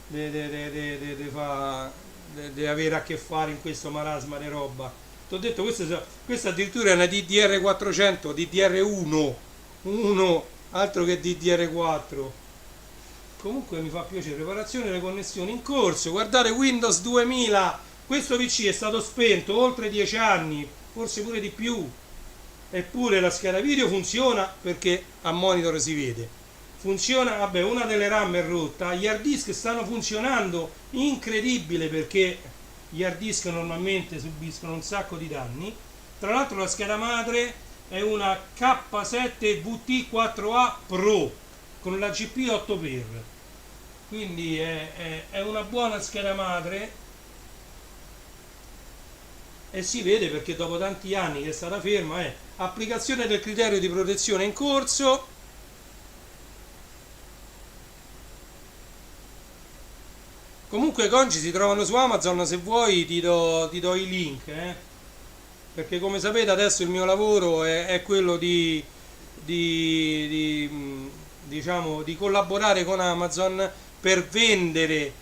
di avere a che fare in questo marasma di roba. Ti ho detto, questa addirittura è una DDR400, DDR1, altro che DDR4. Comunque mi fa piacere. Preparazione delle connessioni in corso. Guardate, Windows 2000. Questo PC è stato spento oltre 10 anni, forse pure di più. Eppure la scheda video funziona, perché a monitor si vede. Funziona, vabbè, una delle RAM è rotta. Gli hard disk stanno funzionando, incredibile, perché gli hard disk normalmente subiscono un sacco di danni. Tra l'altro la scheda madre è una K7 VT4A Pro con la GP 8x, quindi è una buona scheda madre, e si vede perché dopo tanti anni che è stata ferma. Applicazione del criterio di protezione in corso. Comunque i conci si trovano su Amazon, se vuoi ti do i link, perché come sapete adesso il mio lavoro è quello diciamo, di collaborare con Amazon per vendere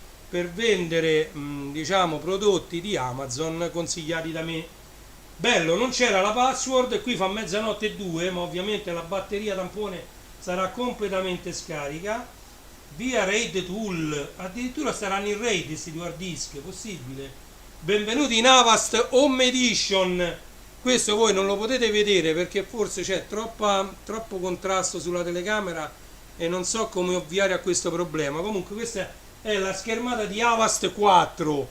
diciamo, prodotti di Amazon consigliati da me. Bello, non c'era la password, qui fa mezzanotte e 2, ma ovviamente la batteria tampone sarà completamente scarica. Via RAID Tool, addirittura saranno in RAID questi due hard disk, possibile. Benvenuti in Avast Home Edition. Questo voi non lo potete vedere perché forse c'è troppo contrasto sulla telecamera e non so come ovviare a questo problema. Comunque questa è la schermata di Avast 4,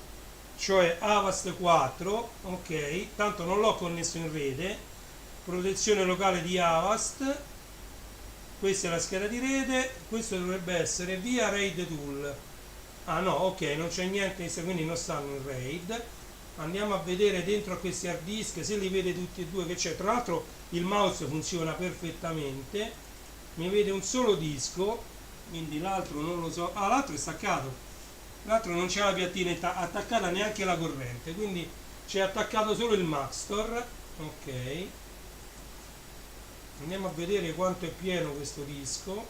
cioè Avast 4, ok, tanto non l'ho connesso in rete. Protezione locale di Avast. Questa è la scheda di rete, questo dovrebbe essere via RAID Tool. Ah no, ok, non c'è niente, quindi non stanno in RAID. Andiamo a vedere dentro a questi hard disk, se li vede tutti e due che c'è. Tra l'altro il mouse funziona perfettamente, mi vede un solo disco, quindi l'altro non lo so. Ah, l'altro è staccato, l'altro non c'è la piattina attaccata, neanche la corrente, quindi c'è attaccato solo il Maxtor. Ok, andiamo a vedere quanto è pieno questo disco.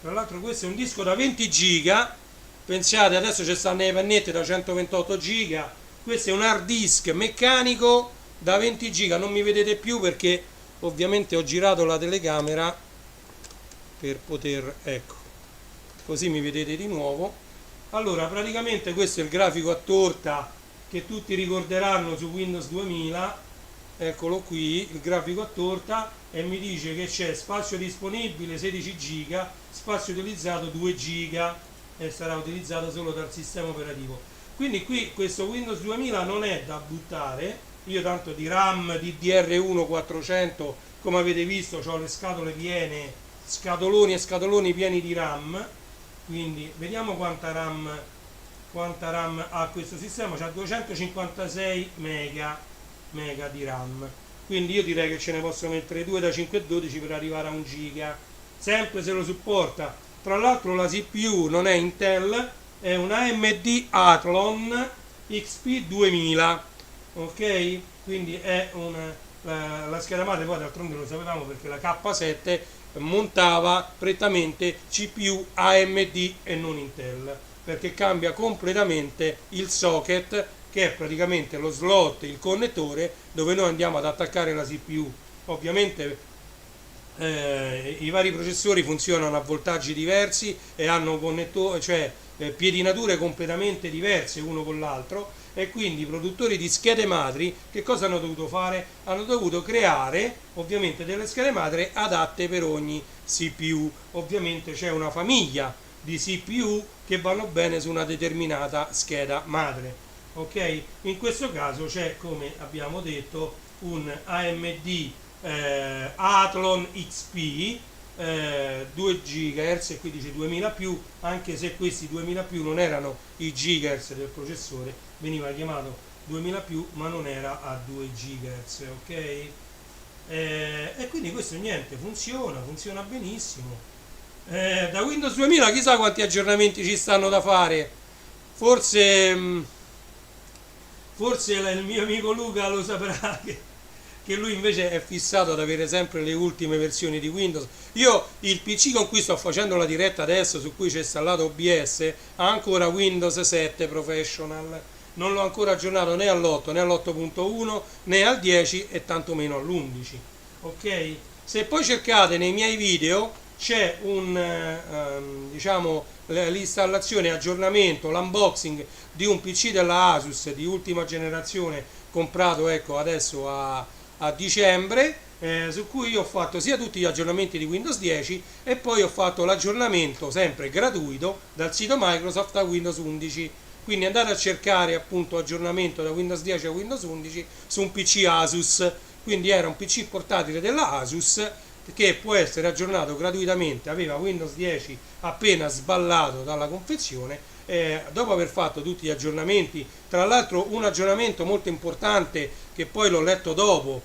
Tra l'altro questo è un disco da 20 giga, pensate adesso ci stanno le pennette da 128 giga. Questo è un hard disk meccanico da 20 giga, non mi vedete più perché ovviamente ho girato la telecamera per poter, ecco, così mi vedete di nuovo. Allora praticamente questo è il grafico a torta che tutti ricorderanno su Windows 2000, eccolo qui, il grafico a torta, e mi dice che c'è spazio disponibile 16 giga, spazio utilizzato 2 giga e sarà utilizzato solo dal sistema operativo. Quindi qui questo Windows 2000 non è da buttare. Io tanto di RAM DDR1 400, come avete visto, ho le scatole piene, scatoloni e scatoloni pieni di RAM. Quindi vediamo quanta RAM ha questo sistema. C'ha 256 mega di RAM, quindi io direi che ce ne posso mettere 2 da 512 per arrivare a 1 giga, sempre se lo supporta. Tra l'altro la CPU non è Intel, è un AMD Athlon XP 2000, ok? Quindi è la scheda madre, poi d'altronde lo sapevamo perché la K7 montava prettamente CPU AMD e non Intel, perché cambia completamente il socket, che è praticamente lo slot, il connettore dove noi andiamo ad attaccare la CPU. Ovviamente i vari processori funzionano a voltaggi diversi e hanno connettori, cioè piedinature completamente diverse uno con l'altro, e quindi i produttori di schede madri che cosa hanno dovuto fare? Hanno dovuto creare ovviamente delle schede madri adatte per ogni CPU. Ovviamente c'è una famiglia di CPU che vanno bene su una determinata scheda madre. Ok? In questo caso c'è, come abbiamo detto, un AMD Athlon XP 2 GHz, e qui dice 2000 più, anche se questi 2000 più non erano i GHz del processore, veniva chiamato 2000 più ma non era a 2 GHz, ok? E quindi questo niente, funziona benissimo. Da Windows 2000 chissà quanti aggiornamenti ci stanno da fare. Forse il mio amico Luca lo saprà, che lui invece è fissato ad avere sempre le ultime versioni di Windows. Io il PC con cui sto facendo la diretta adesso, su cui c'è installato OBS, ha ancora Windows 7 Professional. Non l'ho ancora aggiornato né all'8 né all'8.1 né al 10 e tantomeno all'11. Ok? Se poi cercate nei miei video c'è diciamo l'installazione, aggiornamento, l'unboxing di un PC della Asus di ultima generazione comprato, ecco, adesso a dicembre, su cui io ho fatto sia tutti gli aggiornamenti di Windows 10 e poi ho fatto l'aggiornamento sempre gratuito dal sito Microsoft a Windows 11. Quindi andate a cercare appunto aggiornamento da Windows 10 a Windows 11 su un PC Asus. Quindi era un PC portatile della Asus che può essere aggiornato gratuitamente, aveva Windows 10 appena sballato dalla confezione. Dopo aver fatto tutti gli aggiornamenti, tra l'altro un aggiornamento molto importante che poi l'ho letto dopo,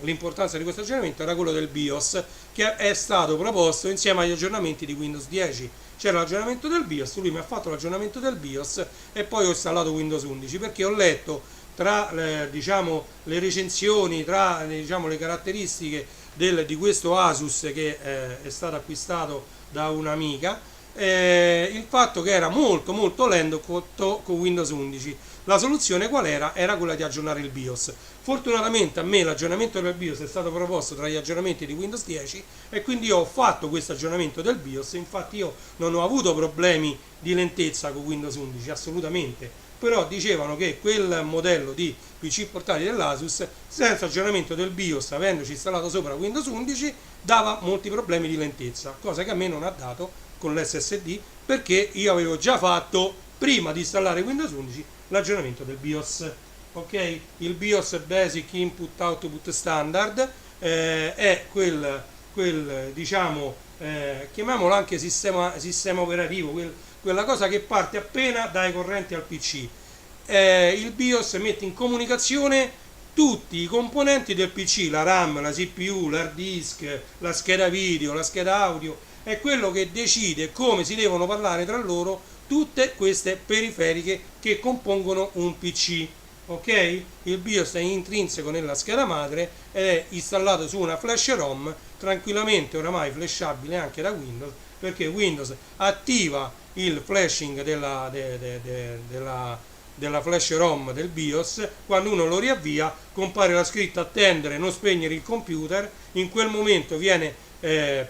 l'importanza di questo aggiornamento era quello del BIOS, che è stato proposto insieme agli aggiornamenti di Windows 10. C'era l'aggiornamento del BIOS, lui mi ha fatto l'aggiornamento del BIOS e poi ho installato Windows 11, perché ho letto tra diciamo, le recensioni, tra diciamo, le caratteristiche di questo Asus che è stato acquistato da un'amica, il fatto che era molto lento con Windows 11. La soluzione qual era? Era quella di aggiornare il BIOS. Fortunatamente a me l'aggiornamento del BIOS è stato proposto tra gli aggiornamenti di Windows 10 e quindi io ho fatto questo aggiornamento del BIOS. Infatti io non ho avuto problemi di lentezza con Windows 11, assolutamente. Però dicevano che quel modello di PC portatile dell'Asus, senza aggiornamento del BIOS, avendoci installato sopra Windows 11, dava molti problemi di lentezza, cosa che a me non ha dato con l'SSD, perché io avevo già fatto, prima di installare Windows 11, l'aggiornamento del BIOS. Ok? Il BIOS Basic Input Output Standard è quel diciamo, chiamiamolo anche sistema operativo, quella cosa che parte appena dai correnti al PC. Il BIOS mette in comunicazione tutti i componenti del PC, la RAM, la CPU, l'hard disk, la scheda video, la scheda audio, è quello che decide come si devono parlare tra loro tutte queste periferiche che compongono un PC. Ok? Il BIOS è intrinseco nella scheda madre ed è installato su una flash ROM, tranquillamente oramai flashabile anche da Windows, perché Windows attiva il flashing della flash ROM del BIOS. Quando uno lo riavvia compare la scritta attendere, non spegnere il computer. In quel momento viene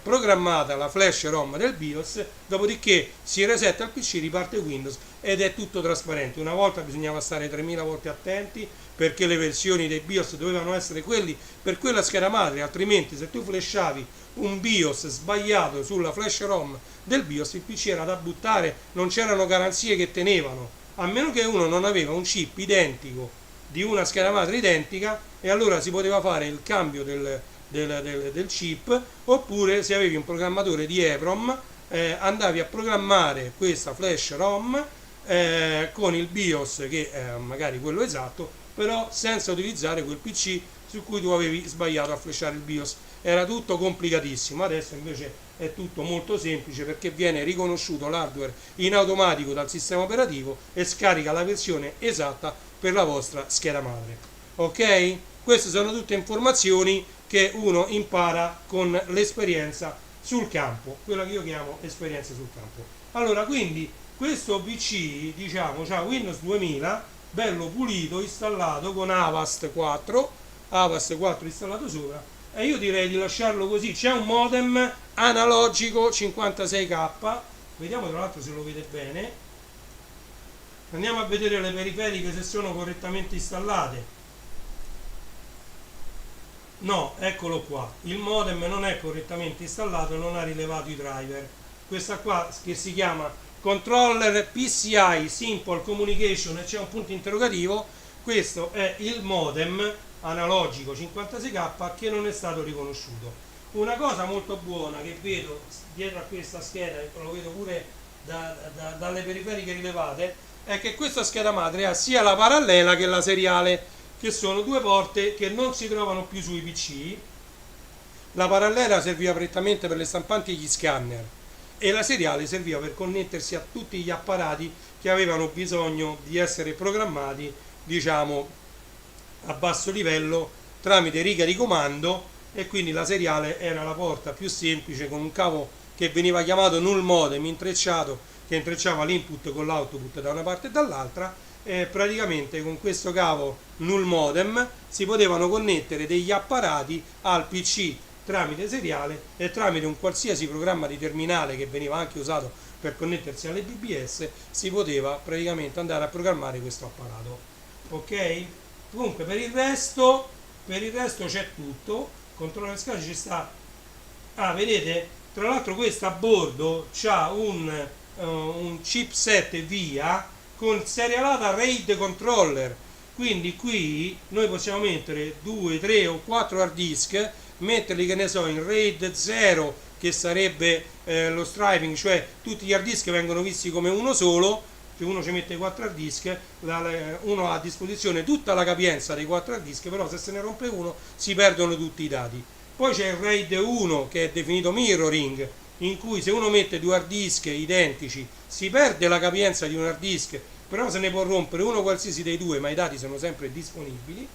programmata la flash ROM del BIOS, dopodiché si resetta il PC, riparte Windows ed è tutto trasparente. Una volta bisognava stare 3000 volte attenti, perché le versioni dei BIOS dovevano essere quelli per quella scheda madre, altrimenti se tu flashavi un BIOS sbagliato sulla flash ROM del BIOS, il PC era da buttare, non c'erano garanzie che tenevano, a meno che uno non aveva un chip identico di una scheda madre identica, e allora si poteva fare il cambio del chip, oppure se avevi un programmatore di EEPROM andavi a programmare questa flash ROM con il BIOS che è magari quello esatto, però senza utilizzare quel PC su cui tu avevi sbagliato a flashare il BIOS. Era tutto complicatissimo. Adesso invece è tutto molto semplice, perché viene riconosciuto l'hardware in automatico dal sistema operativo e scarica la versione esatta per la vostra scheda madre. Ok? Queste sono tutte informazioni che uno impara con l'esperienza sul campo, quella che io chiamo esperienza sul campo. Allora, quindi questo PC, diciamo, ha Windows 2000 bello pulito, installato con Avast 4 installato sopra, e io direi di lasciarlo così. C'è un modem analogico 56k, vediamo tra l'altro se lo vede bene. Andiamo a vedere le periferiche se sono correttamente installate. No, eccolo qua, il modem non è correttamente installato, non ha rilevato i driver. questa qua che si chiama Controller PCI Simple Communication e c'è un punto interrogativo. Questo è il modem analogico 56K che non è stato riconosciuto. Una cosa molto buona che vedo dietro a questa scheda, e lo vedo pure dalle periferiche rilevate, è che questa scheda madre ha sia la parallela che la seriale, che sono due porte che non si trovano più sui PC. La parallela serviva prettamente per le stampanti e gli scanner e la seriale serviva per connettersi a tutti gli apparati che avevano bisogno di essere programmati, diciamo, a basso livello tramite riga di comando, e quindi la seriale era la porta più semplice con un cavo che veniva chiamato null modem intrecciato, che intrecciava l'input con l'output da una parte e dall'altra, e praticamente con questo cavo null modem si potevano connettere degli apparati al PC tramite seriale, e tramite un qualsiasi programma di terminale che veniva anche usato per connettersi alle BBS si poteva praticamente andare a programmare questo apparato. Ok? Comunque per il resto c'è tutto. Controller SCSI ci sta. Ah, vedete? Tra l'altro questo a bordo c'ha un chipset via con serialata RAID controller, quindi qui noi possiamo mettere 2, 3 o 4 hard disk, metterli, che ne so, in RAID 0, che sarebbe lo striping, cioè tutti gli hard disk vengono visti come uno solo, che uno ci mette 4 hard disk, uno ha a disposizione tutta la capienza dei 4 hard disk, però se se ne rompe uno si perdono tutti i dati. Poi c'è il RAID 1 che è definito mirroring, in cui se uno mette due hard disk identici si perde la capienza di un hard disk, però se ne può rompere uno qualsiasi dei due, ma i dati sono sempre disponibili.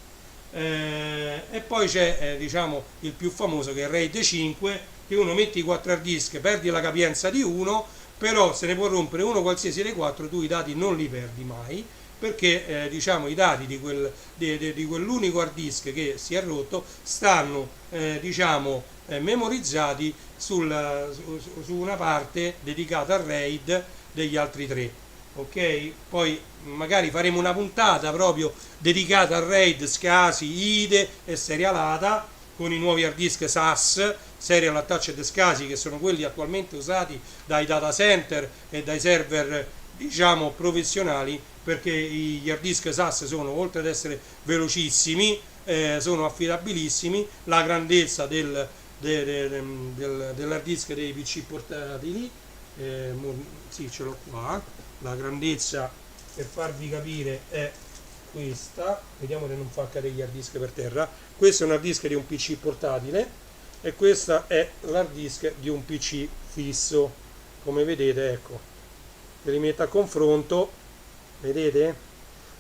E poi c'è diciamo il più famoso, che è il RAID 5, che uno mette i 4 hard disk, perdi la capienza di uno, però se ne può rompere uno qualsiasi dei 4, tu i dati non li perdi mai, perché diciamo i dati di quell'unico hard disk che si è rotto stanno diciamo memorizzati su una parte dedicata al RAID degli altri tre. Ok? Poi magari faremo una puntata proprio dedicata al RAID, SCSI, IDE e serialata, con i nuovi hard disk SAS, Serial Attached SCSI, che sono quelli attualmente usati dai data center e dai server diciamo professionali, perché gli hard disk SAS sono, oltre ad essere velocissimi, sono affidabilissimi. La grandezza dell'hard disk dei PC portatili, sì, ce l'ho qua, la grandezza per farvi capire è questa, vediamo che non fa cadere gli hard disk per terra. Questo è un hard disk di un PC portatile e questa è l'hard disk di un PC fisso, come vedete, ecco, ve li metto a confronto, vedete?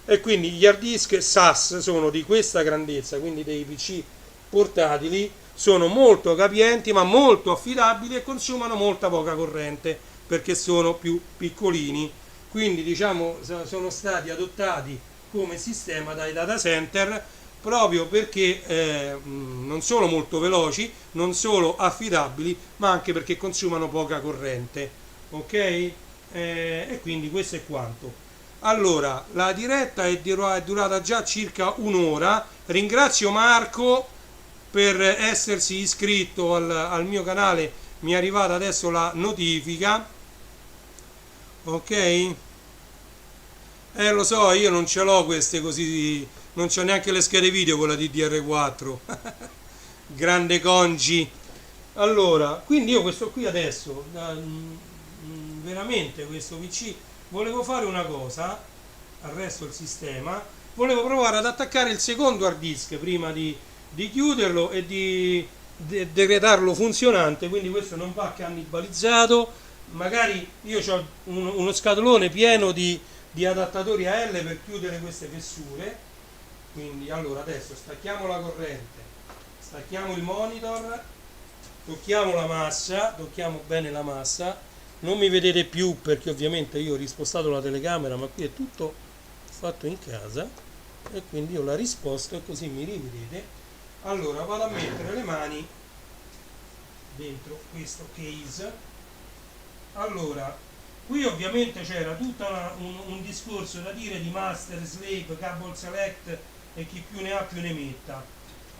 E quindi gli hard disk SAS sono di questa grandezza, quindi dei PC portatili, sono molto capienti ma molto affidabili e consumano molta poca corrente perché sono più piccolini, quindi diciamo sono stati adottati come sistema dai data center proprio perché non sono molto veloci, non solo affidabili, ma anche perché consumano poca corrente. Ok? E quindi questo è quanto. Allora, la diretta è durata già circa un'ora. Ringrazio Marco per essersi iscritto al mio canale, mi è arrivata adesso la notifica. Ok? Lo so, io non ce l'ho queste così, non c'ho neanche le schede video con la DDR4. Grande Congi. Allora, quindi io questo qui adesso, veramente questo PC, volevo fare una cosa, arresto il sistema, volevo provare ad attaccare il secondo hard disk prima di chiuderlo e di decretarlo funzionante, quindi questo non va cannibalizzato. Magari io ho uno scatolone pieno di adattatori AL per chiudere queste fessure. Quindi allora adesso stacchiamo la corrente, stacchiamo il monitor, tocchiamo la massa, tocchiamo bene la massa. Non mi vedete più perché ovviamente io ho rispostato la telecamera, ma qui è tutto fatto in casa e quindi io la risposto e così mi rivedete. Allora vado a mettere le mani dentro questo case. Allora, qui ovviamente c'era tutto un discorso da dire di master, slave, cable select e chi più ne ha più ne metta.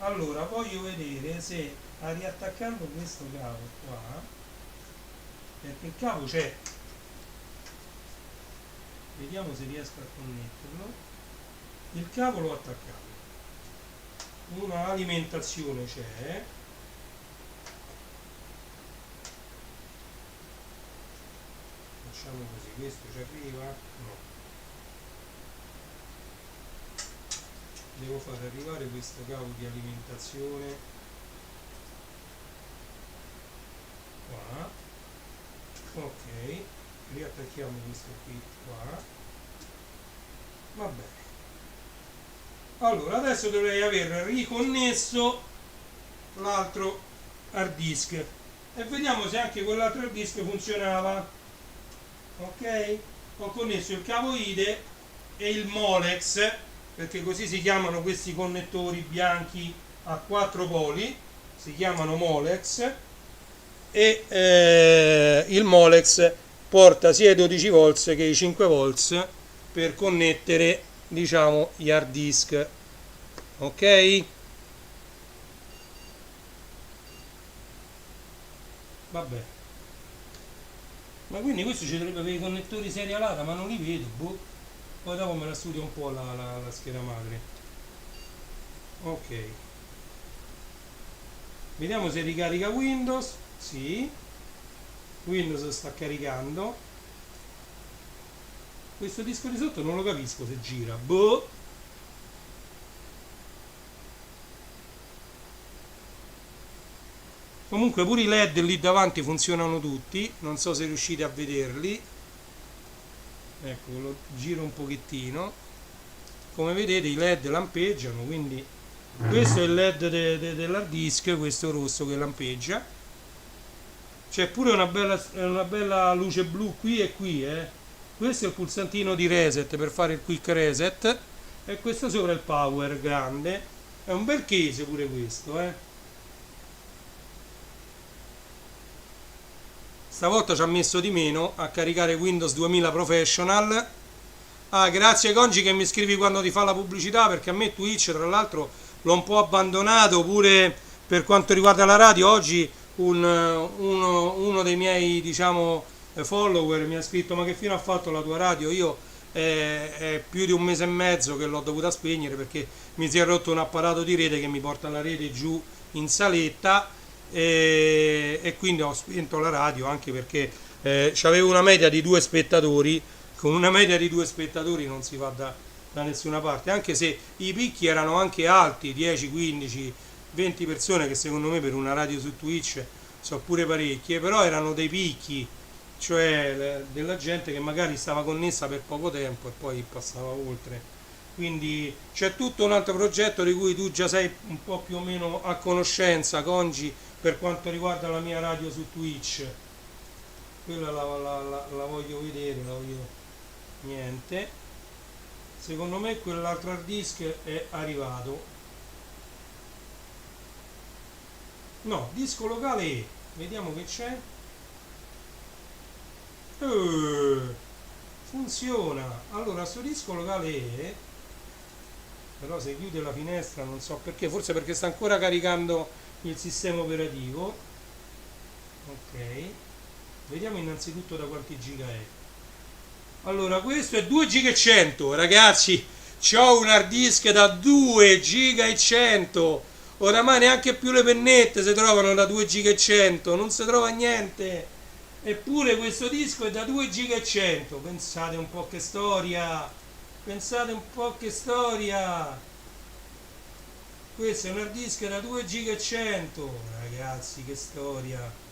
Allora, voglio vedere se riattaccando questo cavo qua, perché il cavo c'è, vediamo se riesco a connetterlo. Il cavo l'ho attaccato, una alimentazione c'è, facciamo così, questo ci arriva? No, devo far arrivare questo cavo di alimentazione qua, ok, riattacchiamo questo qui qua, va bene. Allora adesso dovrei aver riconnesso l'altro hard disk e vediamo se anche quell'altro hard disk funzionava. Ok, ho connesso il cavo IDE e il Molex, perché così si chiamano questi connettori bianchi a 4 poli, si chiamano Molex, e il Molex porta sia i 12 volts che i 5 volts per connettere, diciamo, gli hard disk. Ok, vabbè, ma quindi questo ci dovrebbe avere i connettori serialata, ma non li vedo, boh. Poi dopo me la studio un po' la scheda madre. Ok, vediamo se ricarica Windows. Sì, Windows sta caricando. Questo disco di sotto non lo capisco se gira, boh. Comunque pure i LED lì davanti funzionano tutti, non so se riuscite a vederli. Ecco, lo giro un pochettino. Come vedete i LED lampeggiano, quindi questo è il LED dell'hard disk, questo rosso che lampeggia. C'è pure una bella luce blu qui e qui, Questo è il pulsantino di reset per fare il quick reset e questo sopra è il power grande. È un bel case pure questo, Stavolta ci ha messo di meno a caricare Windows 2000 Professional. Ah, grazie Congi che mi scrivi quando ti fa la pubblicità, perché a me Twitch tra l'altro l'ho un po' abbandonato pure per quanto riguarda la radio. Oggi uno dei miei, diciamo, follower mi ha scritto: ma che fine ha fatto la tua radio? Io è più di un mese e mezzo che l'ho dovuta spegnere perché mi si è rotto un apparato di rete che mi porta la rete giù in saletta, e quindi ho spento la radio, anche perché c'avevo una media di 2 spettatori. Con una media di 2 spettatori non si va da nessuna parte, anche se i picchi erano anche alti, 10, 15, 20 persone, che secondo me per una radio su Twitch sono pure parecchie, però erano dei picchi, cioè della gente che magari stava connessa per poco tempo e poi passava oltre. Quindi c'è tutto un altro progetto di cui tu già sei un po' più o meno a conoscenza, Congi, per quanto riguarda la mia radio su Twitch. Quella la voglio vedere, la voglio... Niente. Secondo me quell'altro hard disk è arrivato. No, disco locale E. Vediamo che c'è. Funziona. Allora, sto disco locale E, però se chiude la finestra non so perché, forse perché sta ancora caricando il sistema operativo. Ok, vediamo innanzitutto da quanti giga è. Allora, questo è 2 giga e 100, ragazzi. C'ho un hard disk da 2 giga e 100. Oramai neanche più le pennette si trovano da 2 giga e 100, non si trova niente. Eppure questo disco è da 2 giga e 100. Pensate un po' che storia. Pensate un po' che storia. Questo è un hard disk da 2 giga e 100. Ragazzi, che storia.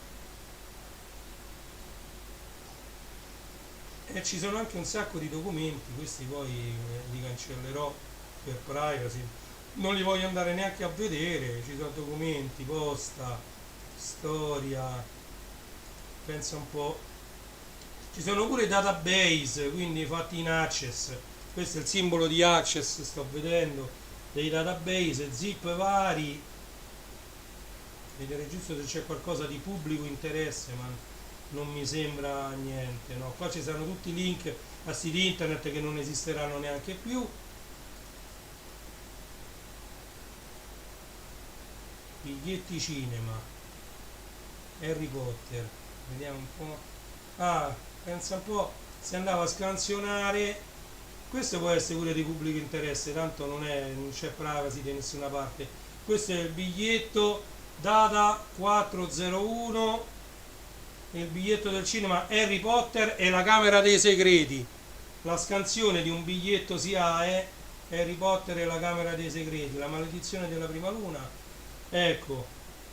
E ci sono anche un sacco di documenti, questi poi li cancellerò per privacy, non li voglio andare neanche a vedere. Ci sono documenti, posta, storia, pensa un po'. Ci sono pure database, quindi fatti in Access. Questo è il simbolo di Access, sto vedendo, dei database, zip vari. Vedere giusto se c'è qualcosa di pubblico interesse, ma non mi sembra niente, no? Qua ci saranno tutti i link a siti internet che non esisteranno neanche più. Biglietti cinema, Harry Potter, vediamo un po'. Ah, pensa un po', si andava a scansionare. Questo può essere pure di pubblico interesse, tanto non c'è privacy da nessuna parte. Questo è il biglietto data 401, il biglietto del cinema Harry Potter e la Camera dei Segreti. La scansione di un biglietto SIAE, Harry Potter e la Camera dei Segreti, la maledizione della prima luna. Ecco,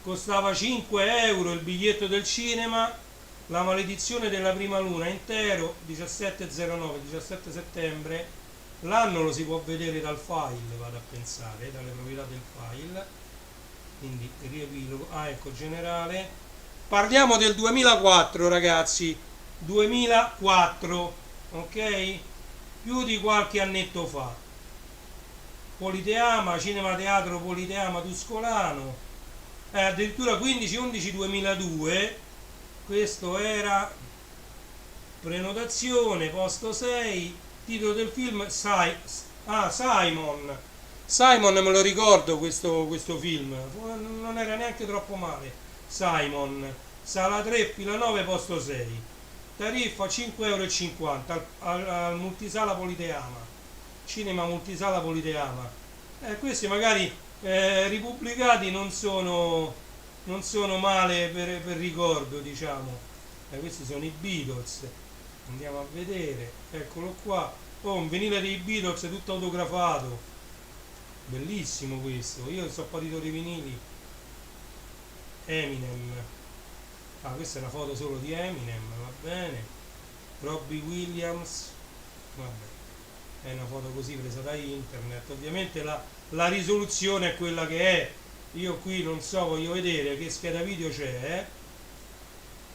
costava 5 euro il biglietto del cinema, la maledizione della prima luna intero, 1709, 17 settembre. L'anno lo si può vedere dal file, vado a pensare, dalle proprietà del file. Quindi riepilogo, ecco, generale. Parliamo del 2004, ragazzi, 2004, ok? Più di qualche annetto fa. Politeama, Cinema Teatro Politeama Tuscolano, addirittura 15-11-2002. Questo era prenotazione, posto 6, titolo del film Simon. Simon, me lo ricordo questo film, non era neanche troppo male. Simon, sala 3, fila 9, posto 6, tariffa 5,50 euro al multisala Politeama, cinema multisala Politeama. Questi magari ripubblicati non sono male per ricordo, diciamo. Questi sono i Beatles, andiamo a vedere, eccolo qua. Oh, un vinile dei Beatles tutto autografato, bellissimo questo. Io sono patito dei vinili. Eminem, questa è una foto solo di Eminem, va bene. Robbie Williams, vabbè, è una foto così presa da internet. Ovviamente la risoluzione è quella che è. Io qui non so, voglio vedere che scheda video c'è,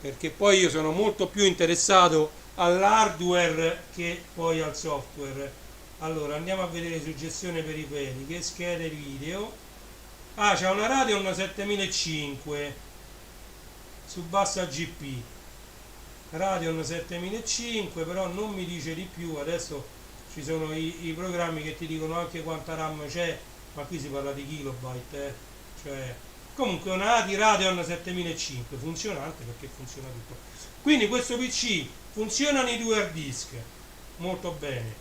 perché poi io sono molto più interessato all'hardware che poi al software. Allora andiamo a vedere su gestione periferiche, schede video. C'è una Radeon 7005 su bassa GP, Radeon 7005, però non mi dice di più. Adesso ci sono i programmi che ti dicono anche quanta RAM c'è, ma qui si parla di kilobyte, cioè comunque una di Radeon 7005 funzionante, perché funziona tutto. Quindi questo PC funzionano i due hard disk molto bene,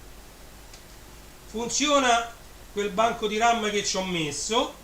funziona quel banco di RAM che ci ho messo,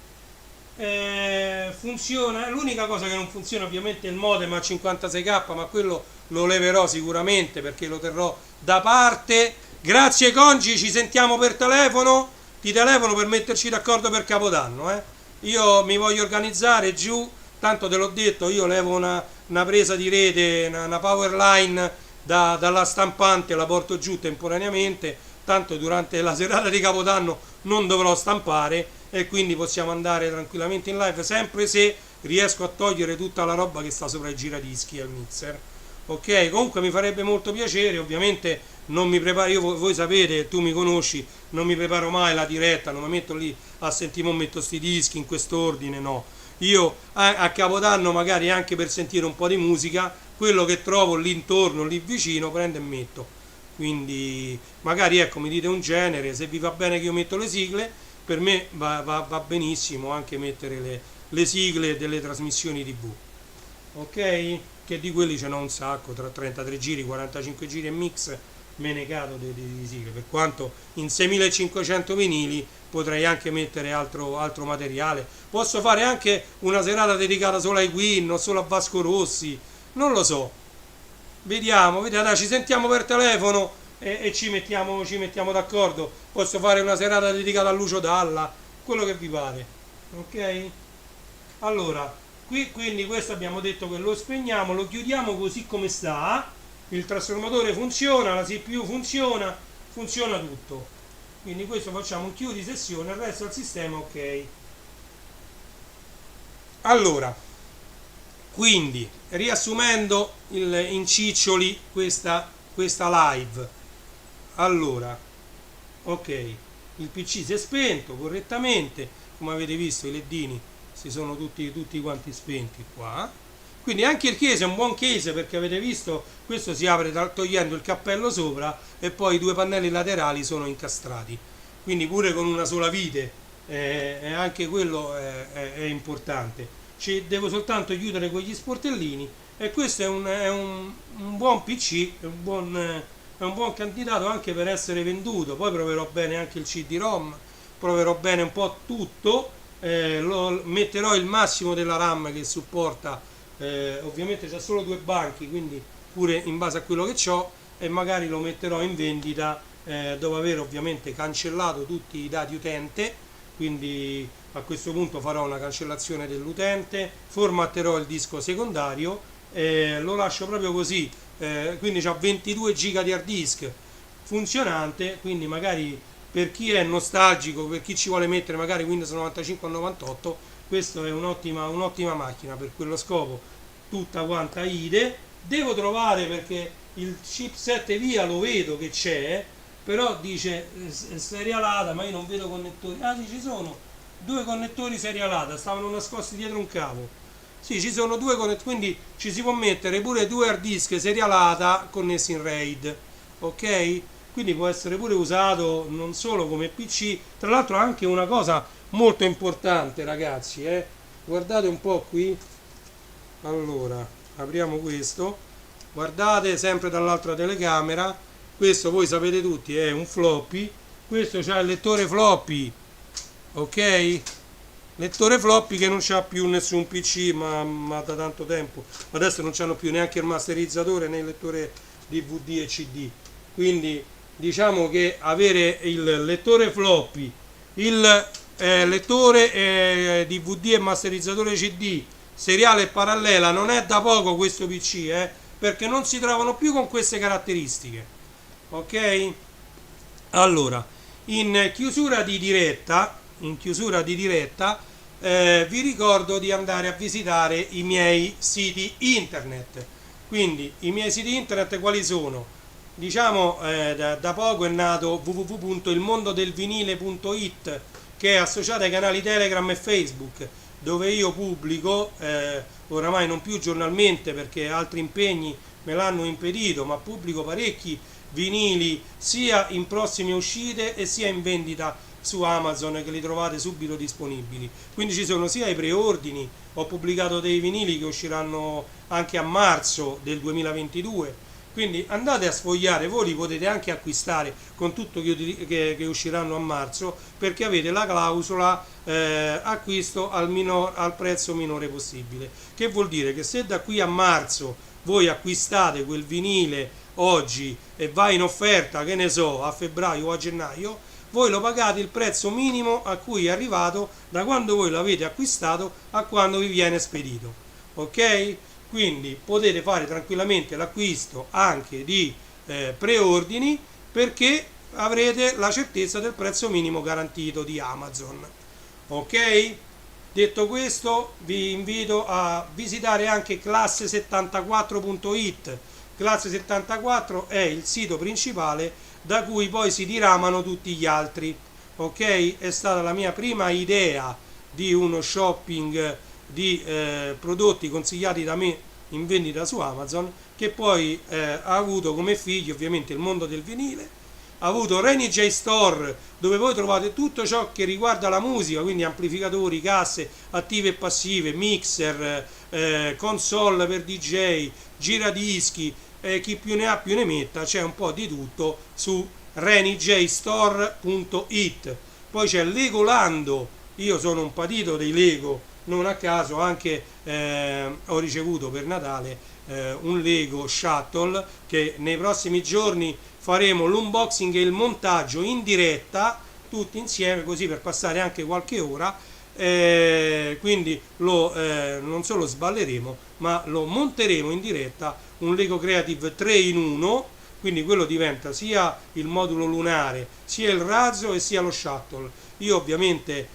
funziona. L'unica cosa che non funziona ovviamente è il modem a 56k, ma quello lo leverò sicuramente perché lo terrò da parte. Grazie Congi, ci sentiamo per telefono, ti telefono per metterci d'accordo per Capodanno. Io mi voglio organizzare giù, tanto te l'ho detto, io levo una presa di rete, una power line dalla stampante, la porto giù temporaneamente, tanto durante la serata di Capodanno non dovrò stampare e quindi possiamo andare tranquillamente in live, sempre se riesco a togliere tutta la roba che sta sopra i giradischi al mixer. Ok, comunque mi farebbe molto piacere. Ovviamente non mi preparo, io, voi sapete, tu mi conosci, non mi preparo mai la diretta, non mi metto lì a sentire, metto sti dischi in quest'ordine, no. Io a Capodanno, magari anche per sentire un po' di musica, quello che trovo lì intorno, lì vicino, prendo e metto. Quindi magari, ecco, mi dite un genere, se vi va bene che io metto le sigle, per me va benissimo anche mettere le sigle delle trasmissioni TV. Ok? Che di quelli ce n'ho un sacco, tra 33 giri, 45 giri e mix, me ne cado di sigle, per quanto in 6500 vinili potrei anche mettere altro materiale. Posso fare anche una serata dedicata solo ai Queen o solo a Vasco Rossi, non lo so. Vediamo, dai, ci sentiamo per telefono e ci mettiamo d'accordo. Posso fare una serata dedicata a Lucio Dalla, quello che vi pare. Ok? Allora, qui quindi questo abbiamo detto che lo spegniamo, lo chiudiamo così come sta. Il trasformatore funziona, la CPU funziona tutto. Quindi questo facciamo un chiudi sessione, il resto del sistema ok. Allora, quindi riassumendo in ciccioli questa live. Allora, ok, il PC si è spento correttamente, come avete visto i ledini si sono tutti quanti spenti qua. Quindi anche il case è un buon case, perché avete visto questo si apre togliendo il cappello sopra e poi i due pannelli laterali sono incastrati, quindi pure con una sola vite, anche quello è importante. ci devo soltanto chiudere con gli sportellini, e questo un buon PC, è un buon candidato anche per essere venduto. Poi proverò bene anche il CD-ROM, proverò bene un po' tutto, metterò il massimo della RAM che supporta, ovviamente c'è solo due banchi, quindi pure in base a quello che ho, e magari lo metterò in vendita dopo aver ovviamente cancellato tutti i dati utente. Quindi a questo punto farò una cancellazione dell'utente, formatterò il disco secondario e lo lascio proprio così. Quindi ho 22 giga di hard disk funzionante, quindi magari per chi è nostalgico, per chi ci vuole mettere magari Windows 95 o 98, questa è un'ottima macchina per quello scopo, tutta quanta IDE. Devo trovare, perché il chipset via lo vedo che c'è, però dice serialata, ma io non vedo connettori. Ah sì, ci sono due connettori serialata, stavano nascosti dietro un cavo. Sì, ci sono due connettori, quindi ci si può mettere pure due hard disk serialata connessi in RAID, ok? Quindi può essere pure usato non solo come PC. Tra l'altro anche una cosa molto importante, ragazzi, guardate un po' qui. Allora, apriamo questo, guardate sempre dall'altra telecamera. Questo voi sapete tutti è un floppy, questo c'ha il lettore floppy, ok? Lettore floppy che non c'ha più nessun PC, ma da tanto tempo adesso non c'hanno più neanche il masterizzatore né il lettore DVD e CD. Quindi diciamo che avere il lettore floppy, il lettore DVD e masterizzatore CD, seriale e parallela, non è da poco questo PC, perché non si trovano più con queste caratteristiche. Ok? Allora, in chiusura di diretta vi ricordo di andare a visitare i miei siti internet. Quindi i miei siti internet quali sono? Diciamo da poco è nato www.ilmondodelvinile.it, che è associato ai canali Telegram e Facebook, dove io pubblico, oramai non più giornalmente perché altri impegni me l'hanno impedito, ma pubblico parecchi vinili sia in prossime uscite e sia in vendita su Amazon, che li trovate subito disponibili. Quindi ci sono sia i preordini, ho pubblicato dei vinili che usciranno anche a marzo del 2022, quindi andate a sfogliare, voi li potete anche acquistare con tutto che usciranno a marzo, perché avete la clausola acquisto al prezzo minore possibile, che vuol dire che se da qui a marzo voi acquistate quel vinile oggi e va in offerta, che ne so, a febbraio o a gennaio, voi lo pagate il prezzo minimo a cui è arrivato da quando voi l'avete acquistato a quando vi viene spedito, ok? Quindi potete fare tranquillamente l'acquisto anche di preordini, perché avrete la certezza del prezzo minimo garantito di Amazon, ok? Detto questo, vi invito a visitare anche classe74.it. Classe 74 è il sito principale da cui poi si diramano tutti gli altri, ok? È stata la mia prima idea di uno shopping di prodotti consigliati da me in vendita su Amazon, che poi ha avuto come figli ovviamente il mondo del vinile, ha avuto Reni J Store, dove voi trovate tutto ciò che riguarda la musica, quindi amplificatori, casse attive e passive, mixer, console per DJ, giradischi, chi più ne ha più ne metta, c'è un po' di tutto su renijstore.it. Poi c'è Legolando, io sono un patito dei Lego, non a caso anche ho ricevuto per Natale un Lego Shuttle, che nei prossimi giorni faremo l'unboxing e il montaggio in diretta tutti insieme, così per passare anche qualche ora, quindi non solo sballeremo ma lo monteremo in diretta, un Lego Creative 3 in 1, quindi quello diventa sia il modulo lunare, sia il razzo e sia lo shuttle. Io ovviamente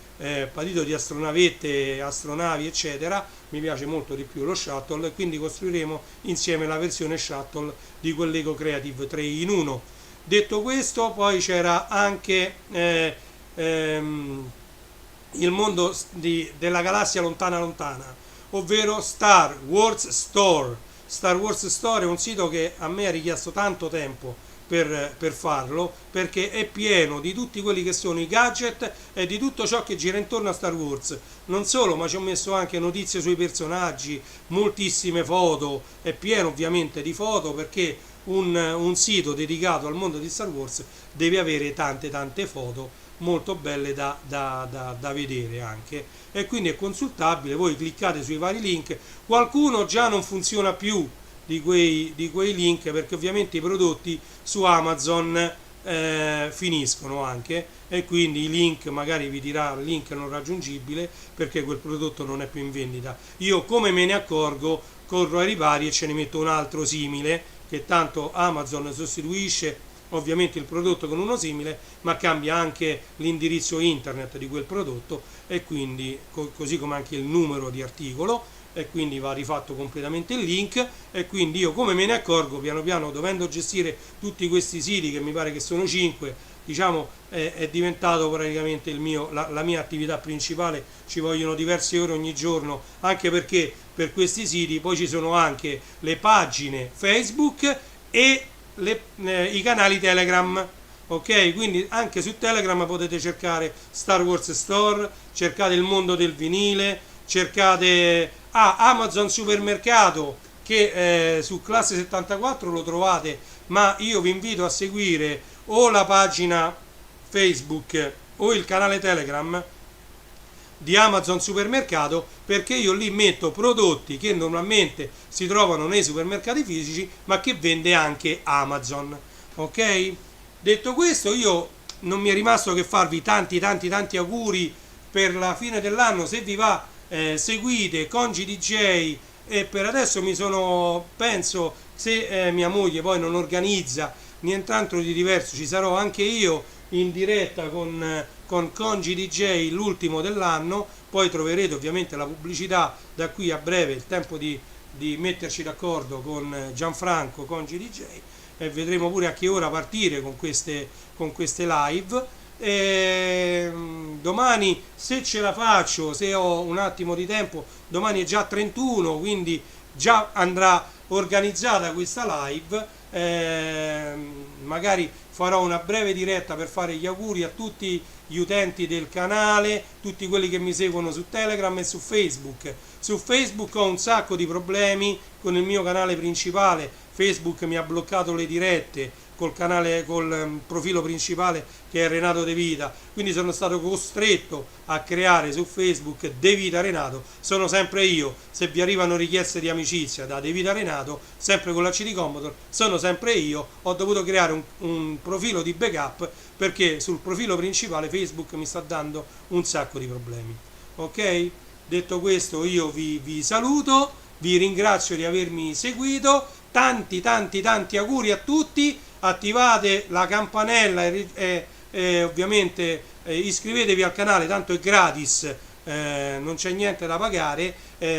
patito di astronavette, astronavi eccetera, mi piace molto di più lo shuttle, e quindi costruiremo insieme la versione shuttle di quel Lego Creative 3 in 1. Detto questo, poi c'era anche il mondo della galassia lontana lontana, ovvero Star Wars Store. Star Wars Store è un sito che a me ha richiesto tanto tempo per farlo, perché è pieno di tutti quelli che sono i gadget e di tutto ciò che gira intorno a Star Wars. Non solo, ma ci ho messo anche notizie sui personaggi, moltissime foto, è pieno ovviamente di foto, perché un sito dedicato al mondo di Star Wars deve avere tante foto molto belle da vedere anche, e quindi è consultabile. Voi cliccate sui vari link, qualcuno già non funziona più di quei link, perché ovviamente i prodotti su Amazon finiscono anche, e quindi i link, magari vi dirà link non raggiungibile perché quel prodotto non è più in vendita. Io, come me ne accorgo, corro ai ripari e ce ne metto un altro simile, che tanto Amazon sostituisce ovviamente il prodotto con uno simile, ma cambia anche l'indirizzo internet di quel prodotto, e quindi così come anche il numero di articolo, e quindi va rifatto completamente il link. E quindi io, come me ne accorgo, piano piano, dovendo gestire tutti questi siti, che mi pare che sono 5, diciamo, è diventato praticamente la mia attività principale. Ci vogliono diverse ore ogni giorno, anche perché per questi siti poi ci sono anche le pagine Facebook e i canali Telegram. Ok, quindi anche su Telegram potete cercare Star Wars Store, cercate il mondo del vinile, cercate Amazon Supermercato, che su Classe 74 lo trovate, ma io vi invito a seguire o la pagina Facebook o il canale Telegram di Amazon Supermercato, perché io lì metto prodotti che normalmente si trovano nei supermercati fisici, ma che vende anche Amazon. Ok? Detto questo, io non mi è rimasto che farvi tanti auguri per la fine dell'anno. Se vi va, seguite Congi DJ, e per adesso penso, se mia moglie poi non organizza nient'altro di diverso, ci sarò anche io in diretta con Congi DJ l'ultimo dell'anno. Poi troverete ovviamente la pubblicità da qui a breve, il tempo di metterci d'accordo con Gianfranco Congi DJ, e vedremo pure a che ora partire con queste live. E domani, se ce la faccio, se ho un attimo di tempo, domani è già 31, quindi già andrà organizzata questa live. Magari farò una breve diretta per fare gli auguri a tutti gli utenti del canale, tutti quelli che mi seguono su Telegram e su Facebook. Su Facebook ho un sacco di problemi con il mio canale principale. Facebook mi ha bloccato le dirette col profilo principale, che è Renato De Vita, quindi sono stato costretto a creare su Facebook De Vita Renato. Sono sempre io. Se vi arrivano richieste di amicizia da De Vita Renato, sempre con la C di Commodore, sono sempre io. Ho dovuto creare un profilo di backup, perché sul profilo principale Facebook mi sta dando un sacco di problemi. Ok? Detto questo, io vi saluto, vi ringrazio di avermi seguito, tanti auguri a tutti. Attivate la campanella e ovviamente iscrivetevi al canale, tanto è gratis, non c'è niente da pagare.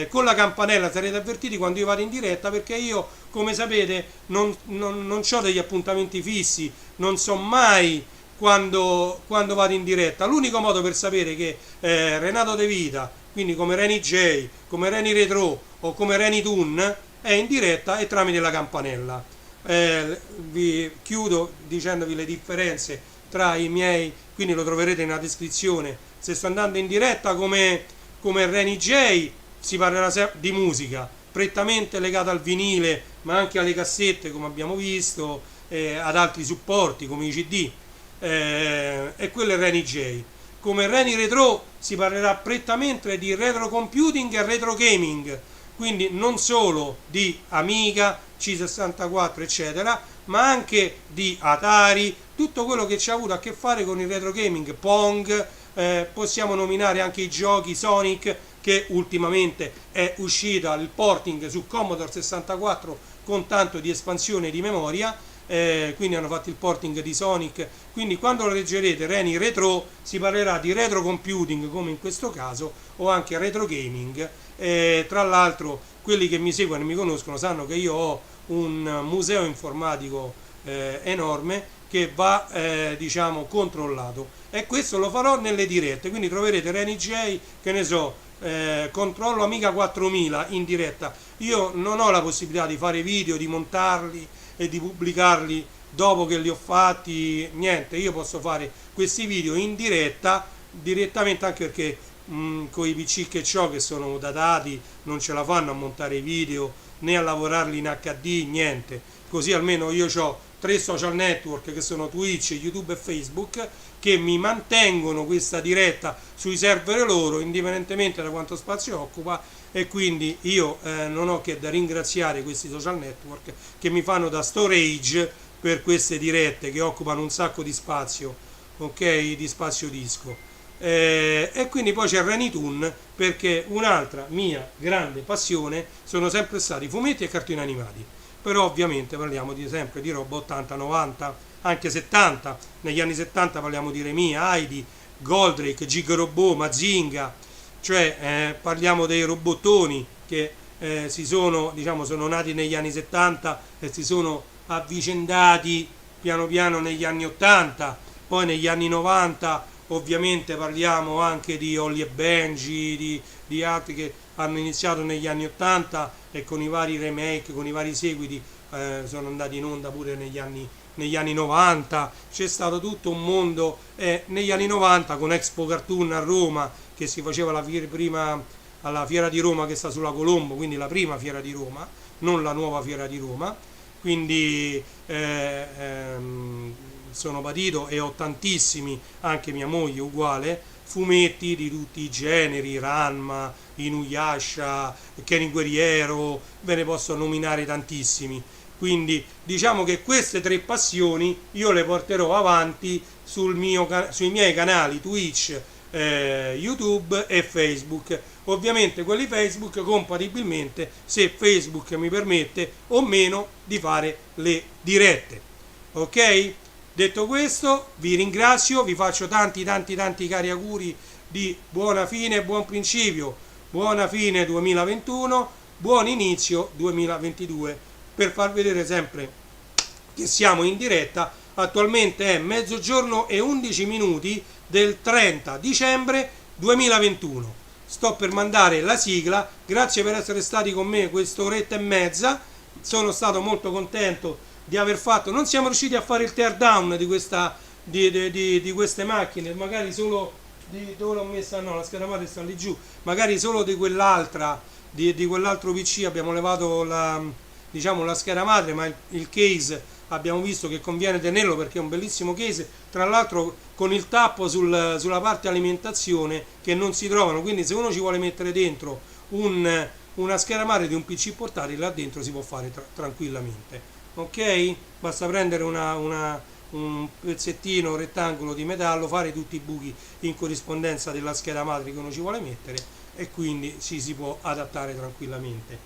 Con la campanella sarete avvertiti quando io vado in diretta, perché io, come sapete, non ho degli appuntamenti fissi, non so mai quando vado in diretta. L'unico modo per sapere che Renato De Vita, quindi come Reni J, come Reni Retro o come Reni Toon, è in diretta, è tramite la campanella. Vi chiudo dicendovi le differenze tra i miei, quindi lo troverete nella descrizione. Se sto andando in diretta come Reni J, si parlerà di musica prettamente legata al vinile, ma anche alle cassette, come abbiamo visto, ad altri supporti come i CD, e quello è Reni J. Come Reni Retro si parlerà prettamente di retro computing e retro gaming, quindi non solo di Amiga, C64 eccetera, ma anche di Atari, tutto quello che ci ha avuto a che fare con il retro gaming, Pong, possiamo nominare anche i giochi Sonic, che ultimamente è uscita il porting su Commodore 64 con tanto di espansione di memoria, quindi hanno fatto il porting di Sonic. Quindi quando lo leggerete Reni Retro, si parlerà di retro computing, come in questo caso, o anche retro gaming. Tra l'altro, quelli che mi seguono e mi conoscono sanno che io ho un museo informatico enorme, che va diciamo controllato, e questo lo farò nelle dirette. Quindi troverete Reni J, che ne so, controllo Amiga 4000 in diretta. Io non ho la possibilità di fare video, di montarli e di pubblicarli dopo che li ho fatti, niente, io posso fare questi video in diretta, direttamente, anche perché con i PC che ho, che sono datati, non ce la fanno a montare i video né a lavorarli in HD, niente. Così almeno io ho 3 social network, che sono Twitch, YouTube e Facebook, che mi mantengono questa diretta sui server loro, indipendentemente da quanto spazio occupa, e quindi io non ho che da ringraziare questi social network che mi fanno da storage per queste dirette, che occupano un sacco di spazio, ok, di spazio disco. E quindi poi c'è Renitoon, perché un'altra mia grande passione sono sempre stati fumetti e cartoni animati, però ovviamente parliamo sempre di roba 80, 90, anche 70. Negli anni 70 parliamo di Remia, Heidi, Goldrake, Gig Robot, Mazinga, cioè parliamo dei robottoni che sono nati negli anni 70 e si sono avvicendati piano piano negli anni 80. Poi negli anni 90 ovviamente parliamo anche di Holly e Benji, di altri che hanno iniziato negli anni 80 e con i vari remake, con i vari seguiti sono andati in onda pure negli anni 90. C'è stato tutto un mondo, negli anni 90 con Expo Cartoon a Roma, che si faceva prima alla Fiera di Roma, che sta sulla Colombo, quindi la prima Fiera di Roma, non la nuova Fiera di Roma. Quindi sono patito e ho tantissimi, anche mia moglie uguale, fumetti di tutti i generi, Ranma, Inuyasha, Ken il Guerriero, ve ne posso nominare tantissimi. Quindi diciamo che queste 3 passioni io le porterò avanti sui miei canali Twitch, YouTube e Facebook. Ovviamente quelli Facebook compatibilmente, se Facebook mi permette o meno, di fare le dirette. Ok? Detto questo, vi ringrazio, vi faccio tanti cari auguri di buona fine e buon principio, buona fine 2021, buon inizio 2022, per far vedere sempre che siamo in diretta. Attualmente è mezzogiorno e 11 minuti del 30 dicembre 2021. Sto per mandare la sigla, grazie per essere stati con me quest'oretta e mezza, sono stato molto contento di aver fatto. Non siamo riusciti a fare il teardown di queste macchine, magari solo dove l'ho messa, no, la scheda madre sta lì giù, magari solo di quell'altra, di quell'altro PC abbiamo levato la scheda madre, ma il case abbiamo visto che conviene tenerlo perché è un bellissimo case, tra l'altro con il tappo sulla parte alimentazione, che non si trovano, quindi se uno ci vuole mettere dentro una scheda madre di un PC portatile, là dentro si può fare tranquillamente. Ok? Basta prendere un pezzettino rettangolo di metallo, fare tutti i buchi in corrispondenza della scheda madre che uno ci vuole mettere, e quindi ci si può adattare tranquillamente.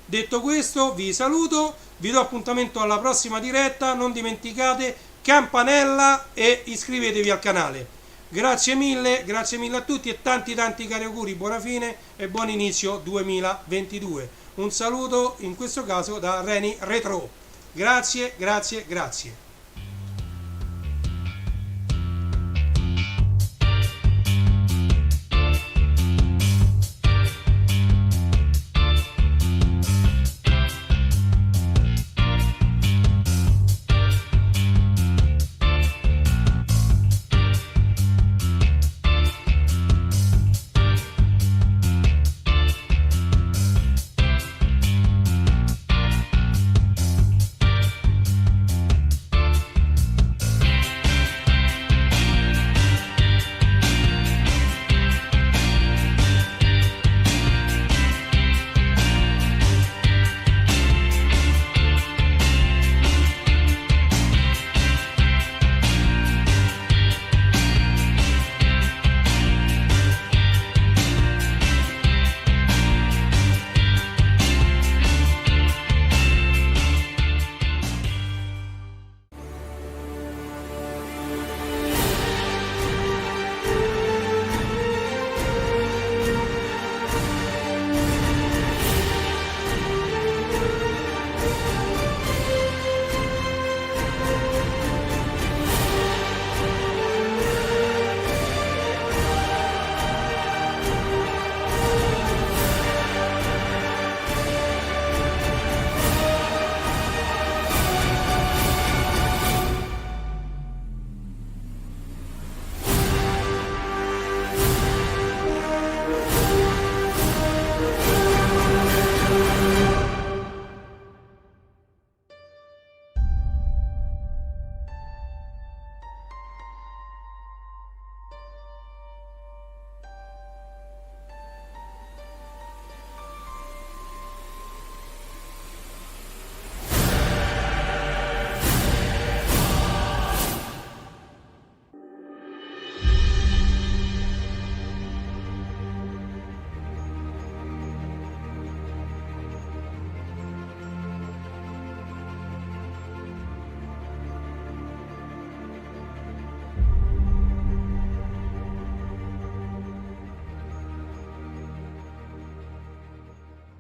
Detto questo, vi saluto, vi do appuntamento alla prossima diretta, non dimenticate campanella e iscrivetevi al canale. Grazie mille a tutti e tanti cari auguri, buona fine e buon inizio 2022. Un saluto in questo caso da Reni Retro. Grazie.